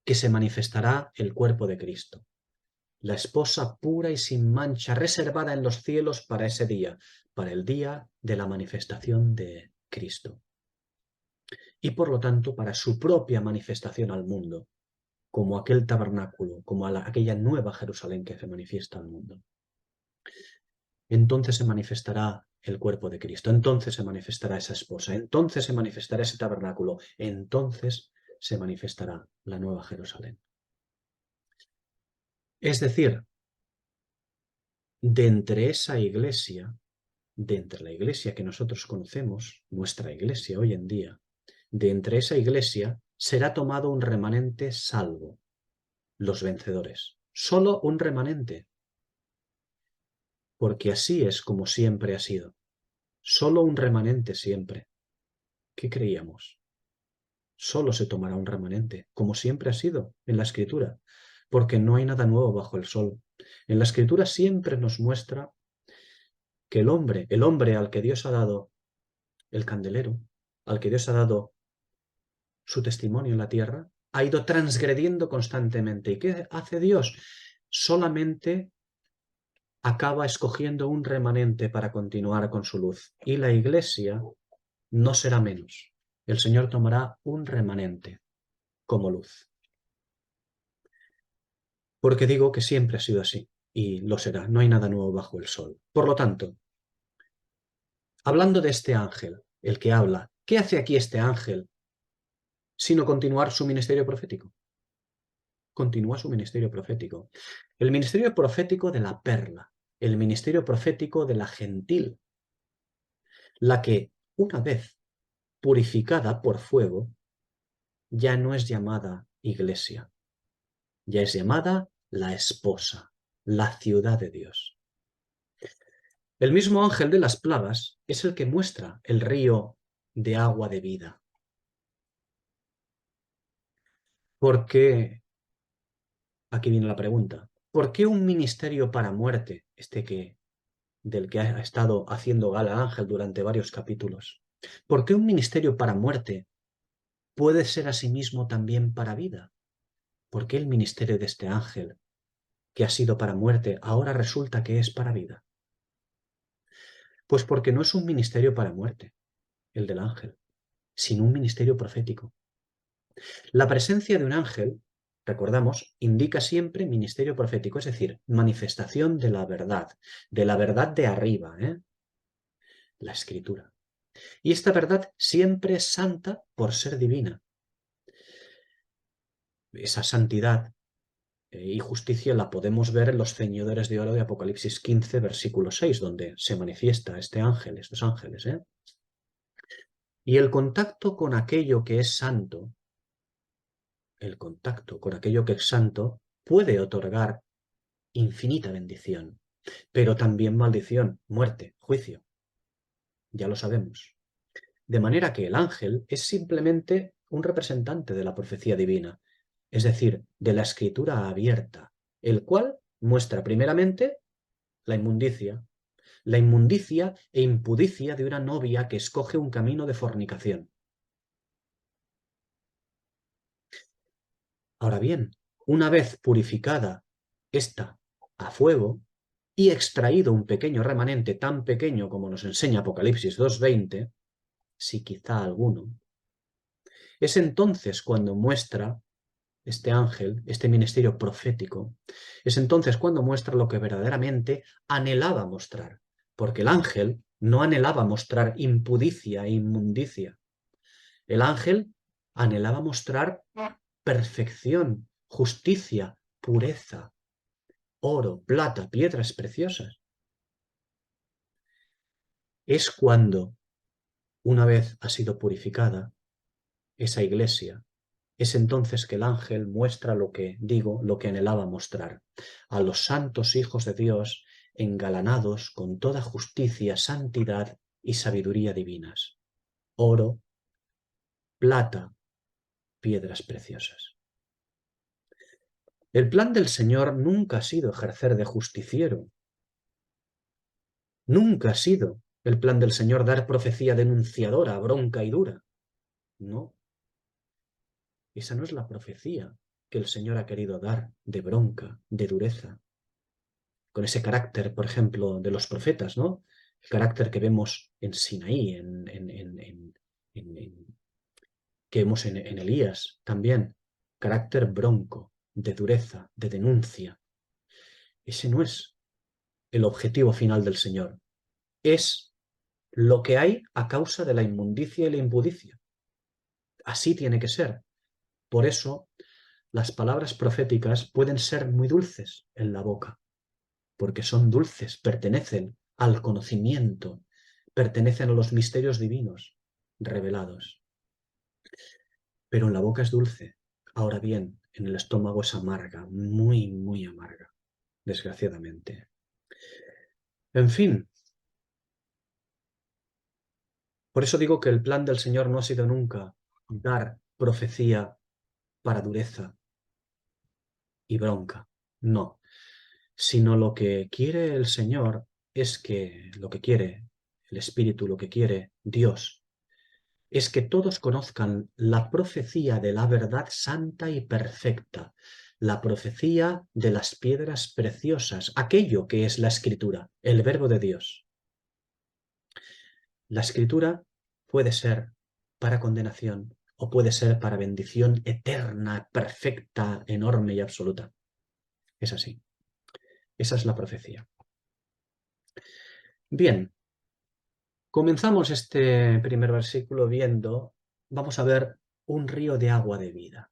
que se manifestará el cuerpo de Cristo, la esposa pura y sin mancha, reservada en los cielos para ese día, para el día de la manifestación de Cristo. Y por lo tanto, para su propia manifestación al mundo, como aquel tabernáculo, como aquella nueva Jerusalén que se manifiesta al mundo. Entonces se manifestará el cuerpo de Cristo, entonces se manifestará esa esposa, entonces se manifestará ese tabernáculo, entonces se manifestará la nueva Jerusalén. Es decir, de entre esa iglesia, de entre la iglesia que nosotros conocemos, nuestra iglesia hoy en día, de entre esa iglesia será tomado un remanente salvo, los vencedores. Solo un remanente. Porque así es como siempre ha sido. Solo un remanente siempre. ¿Qué creíamos? Solo se tomará un remanente, como siempre ha sido en la Escritura, porque no hay nada nuevo bajo el sol. En la Escritura siempre nos muestra que el hombre al que Dios ha dado el candelero, al que Dios ha dado su testimonio en la tierra, ha ido transgrediendo constantemente. ¿Y qué hace Dios? Solamente acaba escogiendo un remanente para continuar con su luz. Y la iglesia no será menos. El Señor tomará un remanente como luz. Porque digo que siempre ha sido así, y lo será. No hay nada nuevo bajo el sol. Por lo tanto, hablando de este ángel, el que habla, ¿qué hace aquí este ángel sino continuar su ministerio profético? Continúa su ministerio profético. El ministerio profético de la perla, el ministerio profético de la gentil, la que, una vez purificada por fuego, ya no es llamada iglesia, ya es llamada la esposa, la ciudad de Dios. El mismo ángel de las plagas es el que muestra el río de agua de vida. ¿Por qué? Aquí viene la pregunta. ¿Por qué un ministerio para muerte, del que ha estado haciendo gala Ángel durante varios capítulos? ¿Por qué un ministerio para muerte puede ser asimismo también para vida? ¿Por qué el ministerio de este ángel, que ha sido para muerte, ahora resulta que es para vida? Pues porque no es un ministerio para muerte, el del ángel, sino un ministerio profético. La presencia de un ángel, recordamos, indica siempre ministerio profético, es decir, manifestación de la verdad de arriba, la escritura. Y esta verdad siempre es santa por ser divina. Esa santidad y justicia la podemos ver en los ceñidores de oro de Apocalipsis 15, versículo 6, donde se manifiesta este ángel, estos ángeles. Y el contacto con aquello que es santo, puede otorgar infinita bendición, pero también maldición, muerte, juicio. Ya lo sabemos. De manera que el ángel es simplemente un representante de la profecía divina, es decir, de la escritura abierta, el cual muestra primeramente la inmundicia e impudicia de una novia que escoge un camino de fornicación. Ahora bien, una vez purificada esta a fuego y extraído un pequeño remanente tan pequeño como nos enseña Apocalipsis 2:20, si quizá alguno, es entonces cuando muestra este ángel, este ministerio profético, es entonces cuando muestra lo que verdaderamente anhelaba mostrar, porque el ángel no anhelaba mostrar impudicia e inmundicia. El ángel anhelaba mostrar perfección, justicia, pureza, oro, plata, piedras preciosas. Es cuando, una vez ha sido purificada, esa iglesia, es entonces que el ángel muestra lo que digo, lo que anhelaba mostrar, a los santos hijos de Dios engalanados con toda justicia, santidad y sabiduría divinas. Oro, plata, piedras preciosas. El plan del Señor nunca ha sido ejercer de justiciero. Nunca ha sido el plan del Señor dar profecía denunciadora, bronca y dura. No. Esa no es la profecía que el Señor ha querido dar de bronca, de dureza. Con ese carácter, por ejemplo, de los profetas, ¿no? El carácter que vemos en Sinaí, que vemos en Elías también. Carácter bronco, de dureza, de denuncia. Ese no es el objetivo final del Señor. Es lo que hay a causa de la inmundicia y la impudicia. Así tiene que ser. Por eso, las palabras proféticas pueden ser muy dulces en la boca, porque son dulces, pertenecen al conocimiento, pertenecen a los misterios divinos revelados. Pero en la boca es dulce. Ahora bien, en el estómago es amarga, muy, muy amarga, desgraciadamente. En fin, por eso digo que el plan del Señor no ha sido nunca dar profecía para dureza y bronca, no, sino lo que quiere el Señor es que, lo que quiere el Espíritu, lo que quiere Dios, es que todos conozcan la profecía de la verdad santa y perfecta, la profecía de las piedras preciosas, aquello que es la Escritura, el Verbo de Dios. La Escritura puede ser para condenación o puede ser para bendición eterna, perfecta, enorme y absoluta. Es así. Esa es la profecía. Bien, comenzamos este primer versículo viendo, vamos a ver un río de agua de vida.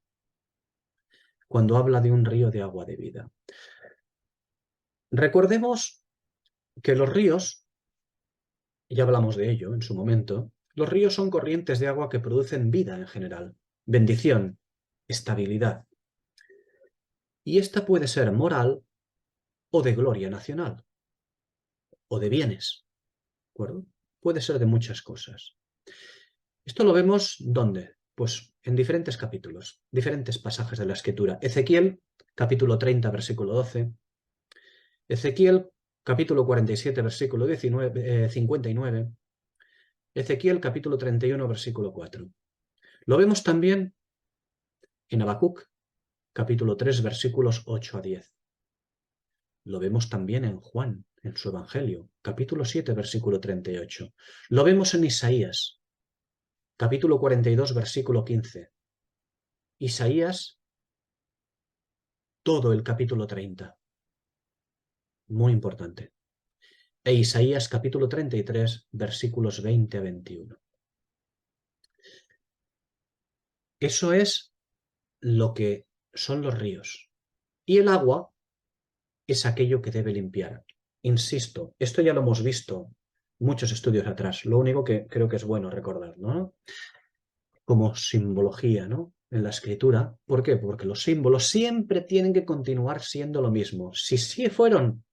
Cuando habla de un río de agua de vida. Recordemos que los ríos, ya hablamos de ello en su momento, los ríos son corrientes de agua que producen vida en general, bendición, estabilidad. Y esta puede ser moral o de gloria nacional, o de bienes, ¿de acuerdo? Puede ser de muchas cosas. Esto lo vemos, ¿dónde? Pues en diferentes capítulos, diferentes pasajes de la Escritura. Ezequiel, capítulo 30, versículo 12. Ezequiel, capítulo 47, versículo 59. Ezequiel, capítulo 31, versículo 4. Lo vemos también en Habacuc, capítulo 3, versículos 8 a 10. Lo vemos también en Juan, en su Evangelio, capítulo 7, versículo 38. Lo vemos en Isaías, capítulo 42, versículo 15. Isaías, todo el capítulo 30. Muy importante. E Isaías, capítulo 33, versículos 20 a 21. Eso es lo que son los ríos. Y el agua es aquello que debe limpiar. Insisto, esto ya lo hemos visto muchos estudios atrás. Lo único que creo que es bueno recordar, ¿no? Como simbología, ¿no? En la escritura. ¿Por qué? Porque los símbolos siempre tienen que continuar siendo lo mismo. Si sí fueron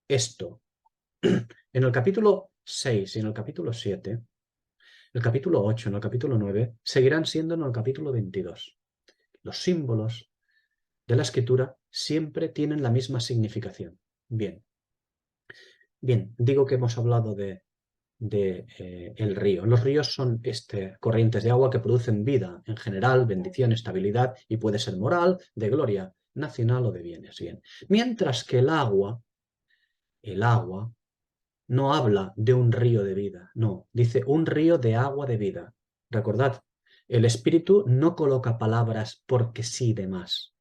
esto en el capítulo 6 y en el capítulo 7, el capítulo 8, en el capítulo 9, seguirán siendo en el capítulo 22. Los símbolos de la escritura siempre tienen la misma significación. Bien. Bien, digo que hemos hablado de el río. Los ríos son corrientes de agua que producen vida en general, bendición, estabilidad y puede ser moral, de gloria nacional o de bienes. Bien. Mientras que el agua no habla de un río de vida, no, dice un río de agua de vida. Recordad, el Espíritu no coloca palabras porque sí de más.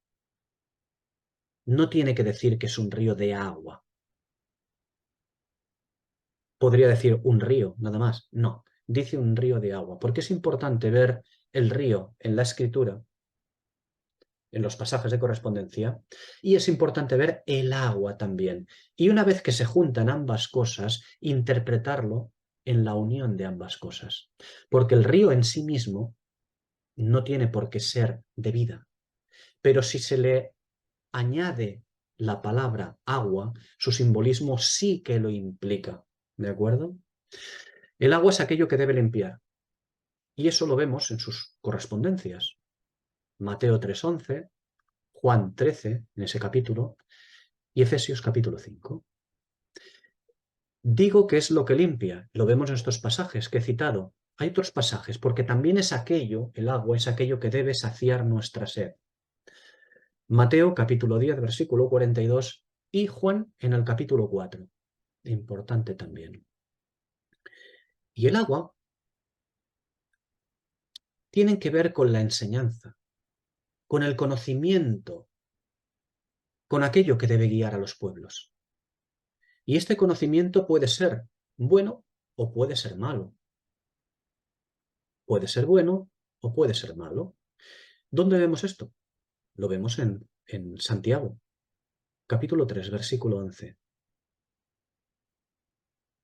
No tiene que decir que es un río de agua. Podría decir un río, nada más. No, dice un río de agua, porque es importante ver el río en la escritura, en los pasajes de correspondencia, y es importante ver el agua también. Y una vez que se juntan ambas cosas, interpretarlo en la unión de ambas cosas. Porque el río en sí mismo no tiene por qué ser de vida, pero si se le añade la palabra agua, su simbolismo sí que lo implica. ¿De acuerdo? El agua es aquello que debe limpiar. Y eso lo vemos en sus correspondencias. Mateo 3:11, Juan 13, en ese capítulo, y Efesios capítulo 5. Digo que es lo que limpia. Lo vemos en estos pasajes que he citado. Hay otros pasajes, porque también es aquello, el agua es aquello que debe saciar nuestra sed. Mateo capítulo 10, versículo 42, y Juan en el capítulo 4. Importante también. Y el agua tiene que ver con la enseñanza, con el conocimiento, con aquello que debe guiar a los pueblos. Y este conocimiento puede ser bueno o puede ser malo. Puede ser bueno o puede ser malo. ¿Dónde vemos esto? Lo vemos en Santiago, capítulo 3, versículo 11.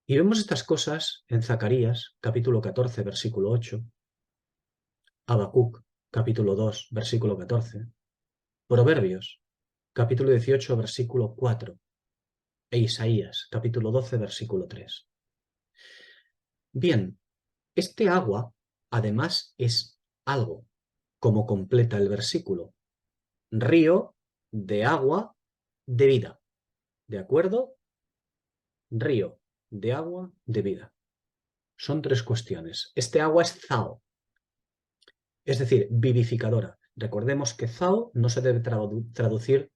Y vemos estas cosas en Zacarías, capítulo 14, versículo 8, Habacuc, capítulo 2, versículo 14, Proverbios, capítulo 18, versículo 4, e Isaías, capítulo 12, versículo 3. Bien, este agua, además, es algo, como completa el versículo. Río de agua de vida. ¿De acuerdo? Río de agua de vida. Son tres cuestiones. Este agua es zao, es decir, vivificadora. Recordemos que zao no se debe traducir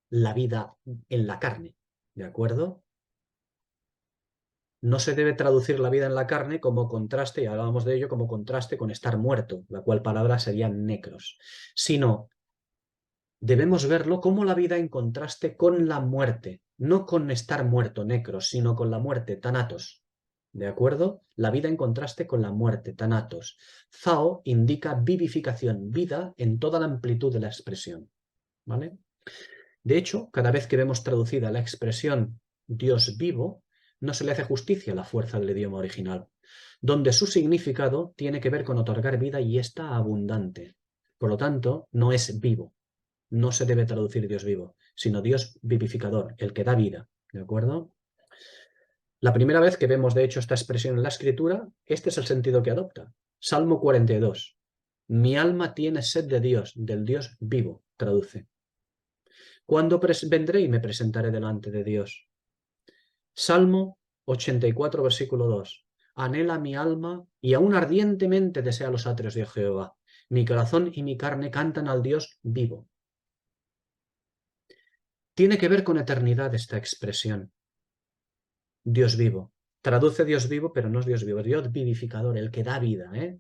la vida en la carne. ¿De acuerdo? No se debe traducir la vida en la carne como contraste, y hablábamos de ello como contraste con estar muerto, la cual palabra sería necros, sino debemos verlo como la vida en contraste con la muerte, no con estar muerto, necros, sino con la muerte, thanatos. ¿De acuerdo? La vida en contraste con la muerte, thanatos. Zao indica vivificación, vida en toda la amplitud de la expresión. ¿Vale? De hecho, cada vez que vemos traducida la expresión Dios vivo, no se le hace justicia a la fuerza del idioma original, donde su significado tiene que ver con otorgar vida y está abundante. Por lo tanto, no es vivo. No se debe traducir Dios vivo, sino Dios vivificador, el que da vida. ¿De acuerdo? La primera vez que vemos, de hecho, esta expresión en la Escritura, este es el sentido que adopta. Salmo 42. Mi alma tiene sed de Dios, del Dios vivo, traduce. ¿Cuándo vendré y me presentaré delante de Dios? Salmo 84, versículo 2. Anhela mi alma y aún ardientemente desea los atrios de Jehová. Mi corazón y mi carne cantan al Dios vivo. Tiene que ver con eternidad esta expresión. Dios vivo. Traduce Dios vivo, pero no es Dios vivo, es Dios vivificador, el que da vida, ¿eh?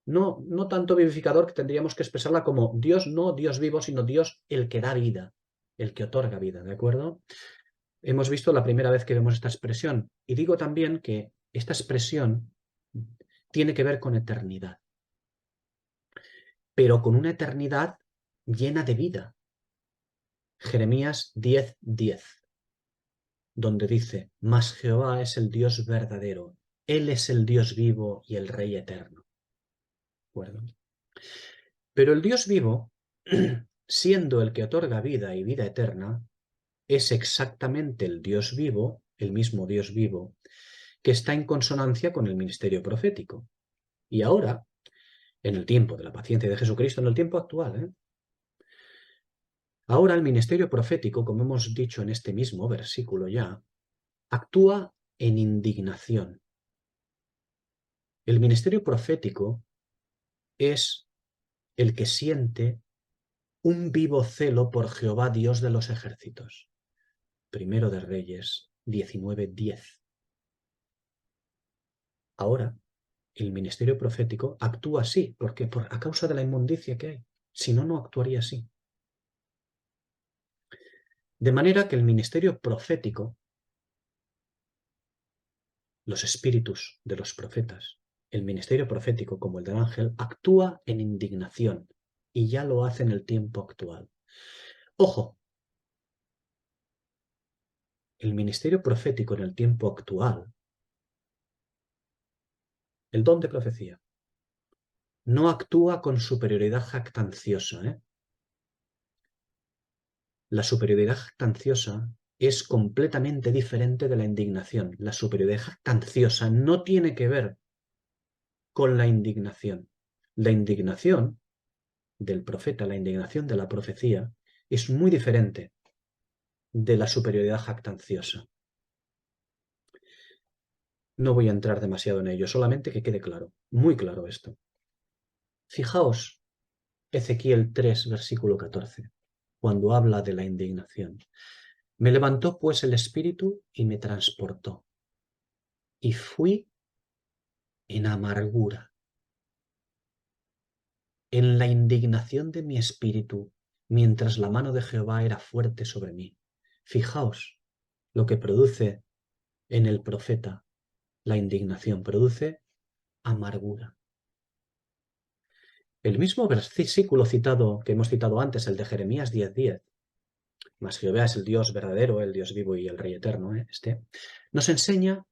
No, no tanto vivificador que tendríamos que expresarla como Dios, no Dios vivo, sino Dios el que da vida, el que otorga vida, ¿de acuerdo? Hemos visto la primera vez que vemos esta expresión. Y digo también que esta expresión tiene que ver con eternidad, pero con una eternidad llena de vida. Jeremías 10:10, donde dice, mas Jehová es el Dios verdadero, Él es el Dios vivo y el Rey eterno. ¿De acuerdo? Pero el Dios vivo, siendo el que otorga vida y vida eterna, es exactamente el Dios vivo, el mismo Dios vivo, que está en consonancia con el ministerio profético. Y ahora, en el tiempo de la paciencia de Jesucristo, en el tiempo actual, ahora el ministerio profético, como hemos dicho en este mismo versículo ya, actúa en indignación. El ministerio profético es el que siente un vivo celo por Jehová Dios de los ejércitos. Primero de Reyes 19:10. Ahora, el ministerio profético actúa así, porque a causa de la inmundicia que hay. Si no, no actuaría así. De manera que el ministerio profético, los espíritus de los profetas, el ministerio profético como el del ángel, actúa en indignación y ya lo hace en el tiempo actual. Ojo, el ministerio profético en el tiempo actual, el don de profecía, no actúa con superioridad jactanciosa, ¿eh? La superioridad jactanciosa es completamente diferente de la indignación. La superioridad jactanciosa no tiene que ver con la indignación. La indignación del profeta, la indignación de la profecía, es muy diferente de la superioridad jactanciosa. No voy a entrar demasiado en ello, solamente que quede claro, muy claro esto. Fijaos, Ezequiel 3, versículo 14, cuando habla de la indignación. Me levantó pues el espíritu y me transportó, y fui en amargura, en la indignación de mi espíritu, mientras la mano de Jehová era fuerte sobre mí. Fijaos lo que produce en el profeta la indignación, produce amargura. El mismo versículo citado que hemos citado antes, el de Jeremías 10:10, mas Jehová es el Dios verdadero, el Dios vivo y el Rey eterno, nos enseña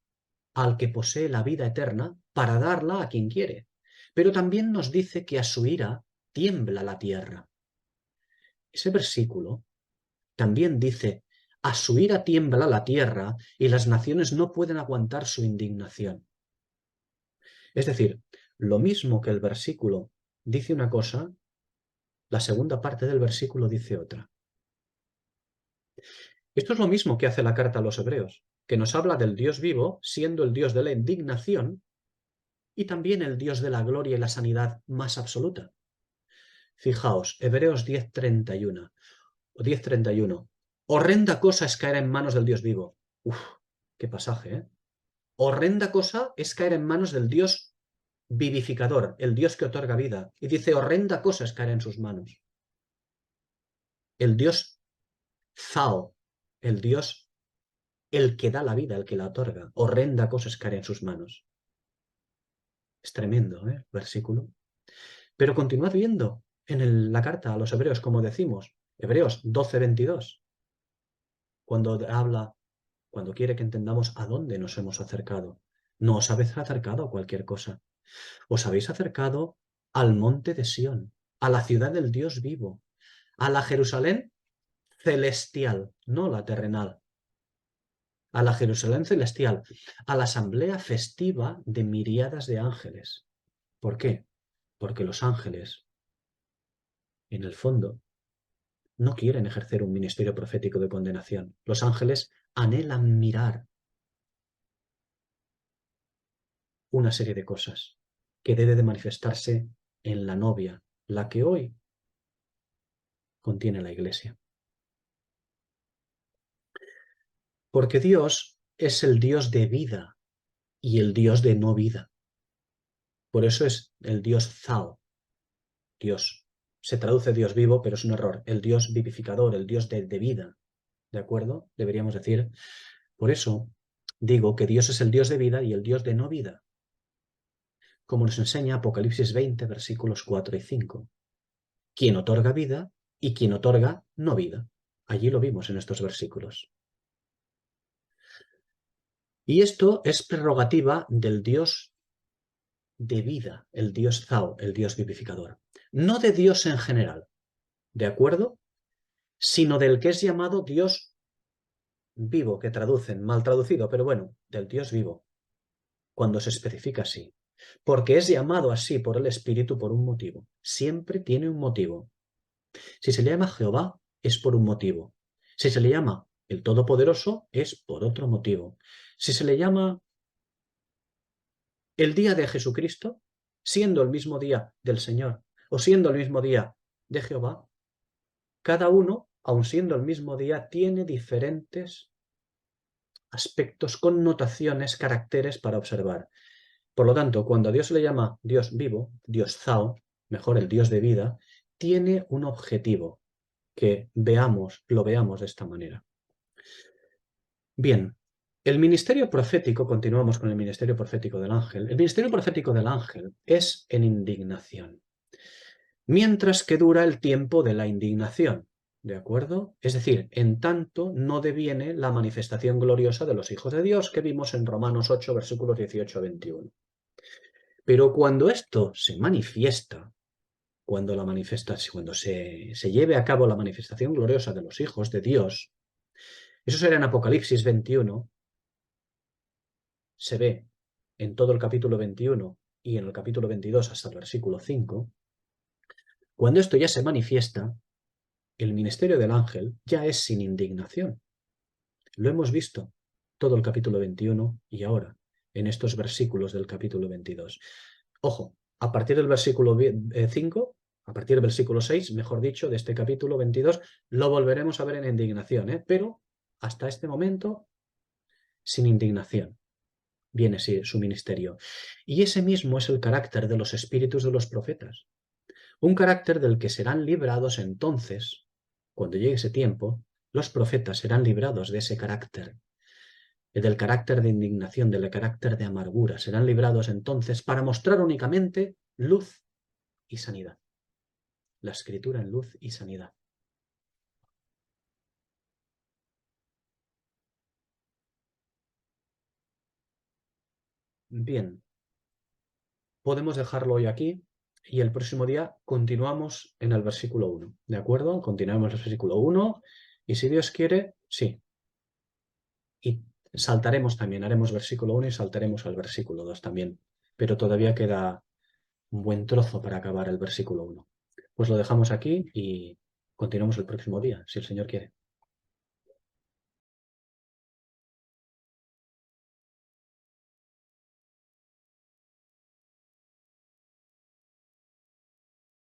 al que posee la vida eterna para darla a quien quiere. Pero también nos dice que a su ira tiembla la tierra. Ese versículo también dice, a su ira tiembla la tierra y las naciones no pueden aguantar su indignación. Es decir, lo mismo que el versículo dice una cosa, la segunda parte del versículo dice otra. Esto es lo mismo que hace la carta a los hebreos, que nos habla del Dios vivo, siendo el Dios de la indignación, y también el Dios de la gloria y la sanidad más absoluta. Fijaos, Hebreos 10:31 o 10:31. Horrenda cosa es caer en manos del Dios vivo. Uf, qué pasaje, ¿eh? Horrenda cosa es caer en manos del Dios vivificador, el Dios que otorga vida. Y dice, horrenda cosa es caer en sus manos. El Dios Zao, el Dios, el que da la vida, el que la otorga. Horrenda cosa es caer en sus manos. Es tremendo, ¿eh? Versículo. Pero continuad viendo en la carta a los hebreos, como decimos, Hebreos 12:22, cuando quiere que entendamos a dónde nos hemos acercado. No os habéis acercado a cualquier cosa. Os habéis acercado al monte de Sión, a la ciudad del Dios vivo, a la Jerusalén celestial, no la terrenal, a la Jerusalén celestial, a la asamblea festiva de miríadas de ángeles. ¿Por qué? Porque los ángeles, en el fondo, no quieren ejercer un ministerio profético de condenación. Los ángeles anhelan mirar una serie de cosas que debe de manifestarse en la novia, la que hoy contiene la iglesia. Porque Dios es el Dios de vida y el Dios de no vida. Por eso es el Dios Zao, Dios. Se traduce Dios vivo, pero es un error. El Dios vivificador, el Dios de vida. ¿De acuerdo? Deberíamos decir. Por eso digo que Dios es el Dios de vida y el Dios de no vida, como nos enseña Apocalipsis 20, versículos 4 y 5. Quien otorga vida y quien otorga no vida. Allí lo vimos en estos versículos. Y esto es prerrogativa del Dios de vida, el Dios Zao, el Dios vivificador. No de Dios en general, ¿de acuerdo? Sino del que es llamado Dios vivo, que traducen, mal traducido, pero bueno, del Dios vivo, cuando se especifica así. Porque es llamado así por el Espíritu por un motivo. Siempre tiene un motivo. Si se le llama Jehová, es por un motivo. Si se le llama el Todopoderoso, es por otro motivo. Si se le llama el día de Jesucristo, siendo el mismo día del Señor o siendo el mismo día de Jehová, cada uno, aun siendo el mismo día, tiene diferentes aspectos, connotaciones, caracteres para observar. Por lo tanto, cuando a Dios se le llama Dios vivo, Dios Zao, mejor el Dios de vida, tiene un objetivo, que lo veamos de esta manera. Bien, el ministerio profético, continuamos con el ministerio profético del ángel. El ministerio profético del ángel es en indignación, mientras que dura el tiempo de la indignación, ¿de acuerdo? Es decir, en tanto no deviene la manifestación gloriosa de los hijos de Dios que vimos en Romanos 8, versículos 18 a 21. Pero cuando esto se manifiesta, cuando se lleve a cabo la manifestación gloriosa de los hijos de Dios, eso será en Apocalipsis 21, se ve en todo el capítulo 21 y en el capítulo 22 hasta el versículo 5, cuando esto ya se manifiesta, el ministerio del ángel ya es sin indignación. Lo hemos visto todo el capítulo 21 y ahora en estos versículos del capítulo 22. Ojo, a partir del versículo 5, a partir del versículo 6, mejor dicho, de este capítulo 22, lo volveremos a ver en indignación, pero hasta este momento sin indignación viene su ministerio. Y ese mismo es el carácter de los espíritus de los profetas. Un carácter del que serán librados entonces, cuando llegue ese tiempo, los profetas serán librados de ese carácter, del carácter de indignación, del carácter de amargura. Serán librados entonces para mostrar únicamente luz y sanidad. La escritura en luz y sanidad. Bien, podemos dejarlo hoy aquí y el próximo día continuamos en el versículo 1. ¿De acuerdo? Continuamos el versículo 1 y si Dios quiere, sí. Y saltaremos también, haremos versículo 1 y saltaremos al versículo 2 también. Pero todavía queda un buen trozo para acabar el versículo 1. Pues lo dejamos aquí y continuamos el próximo día, si el Señor quiere.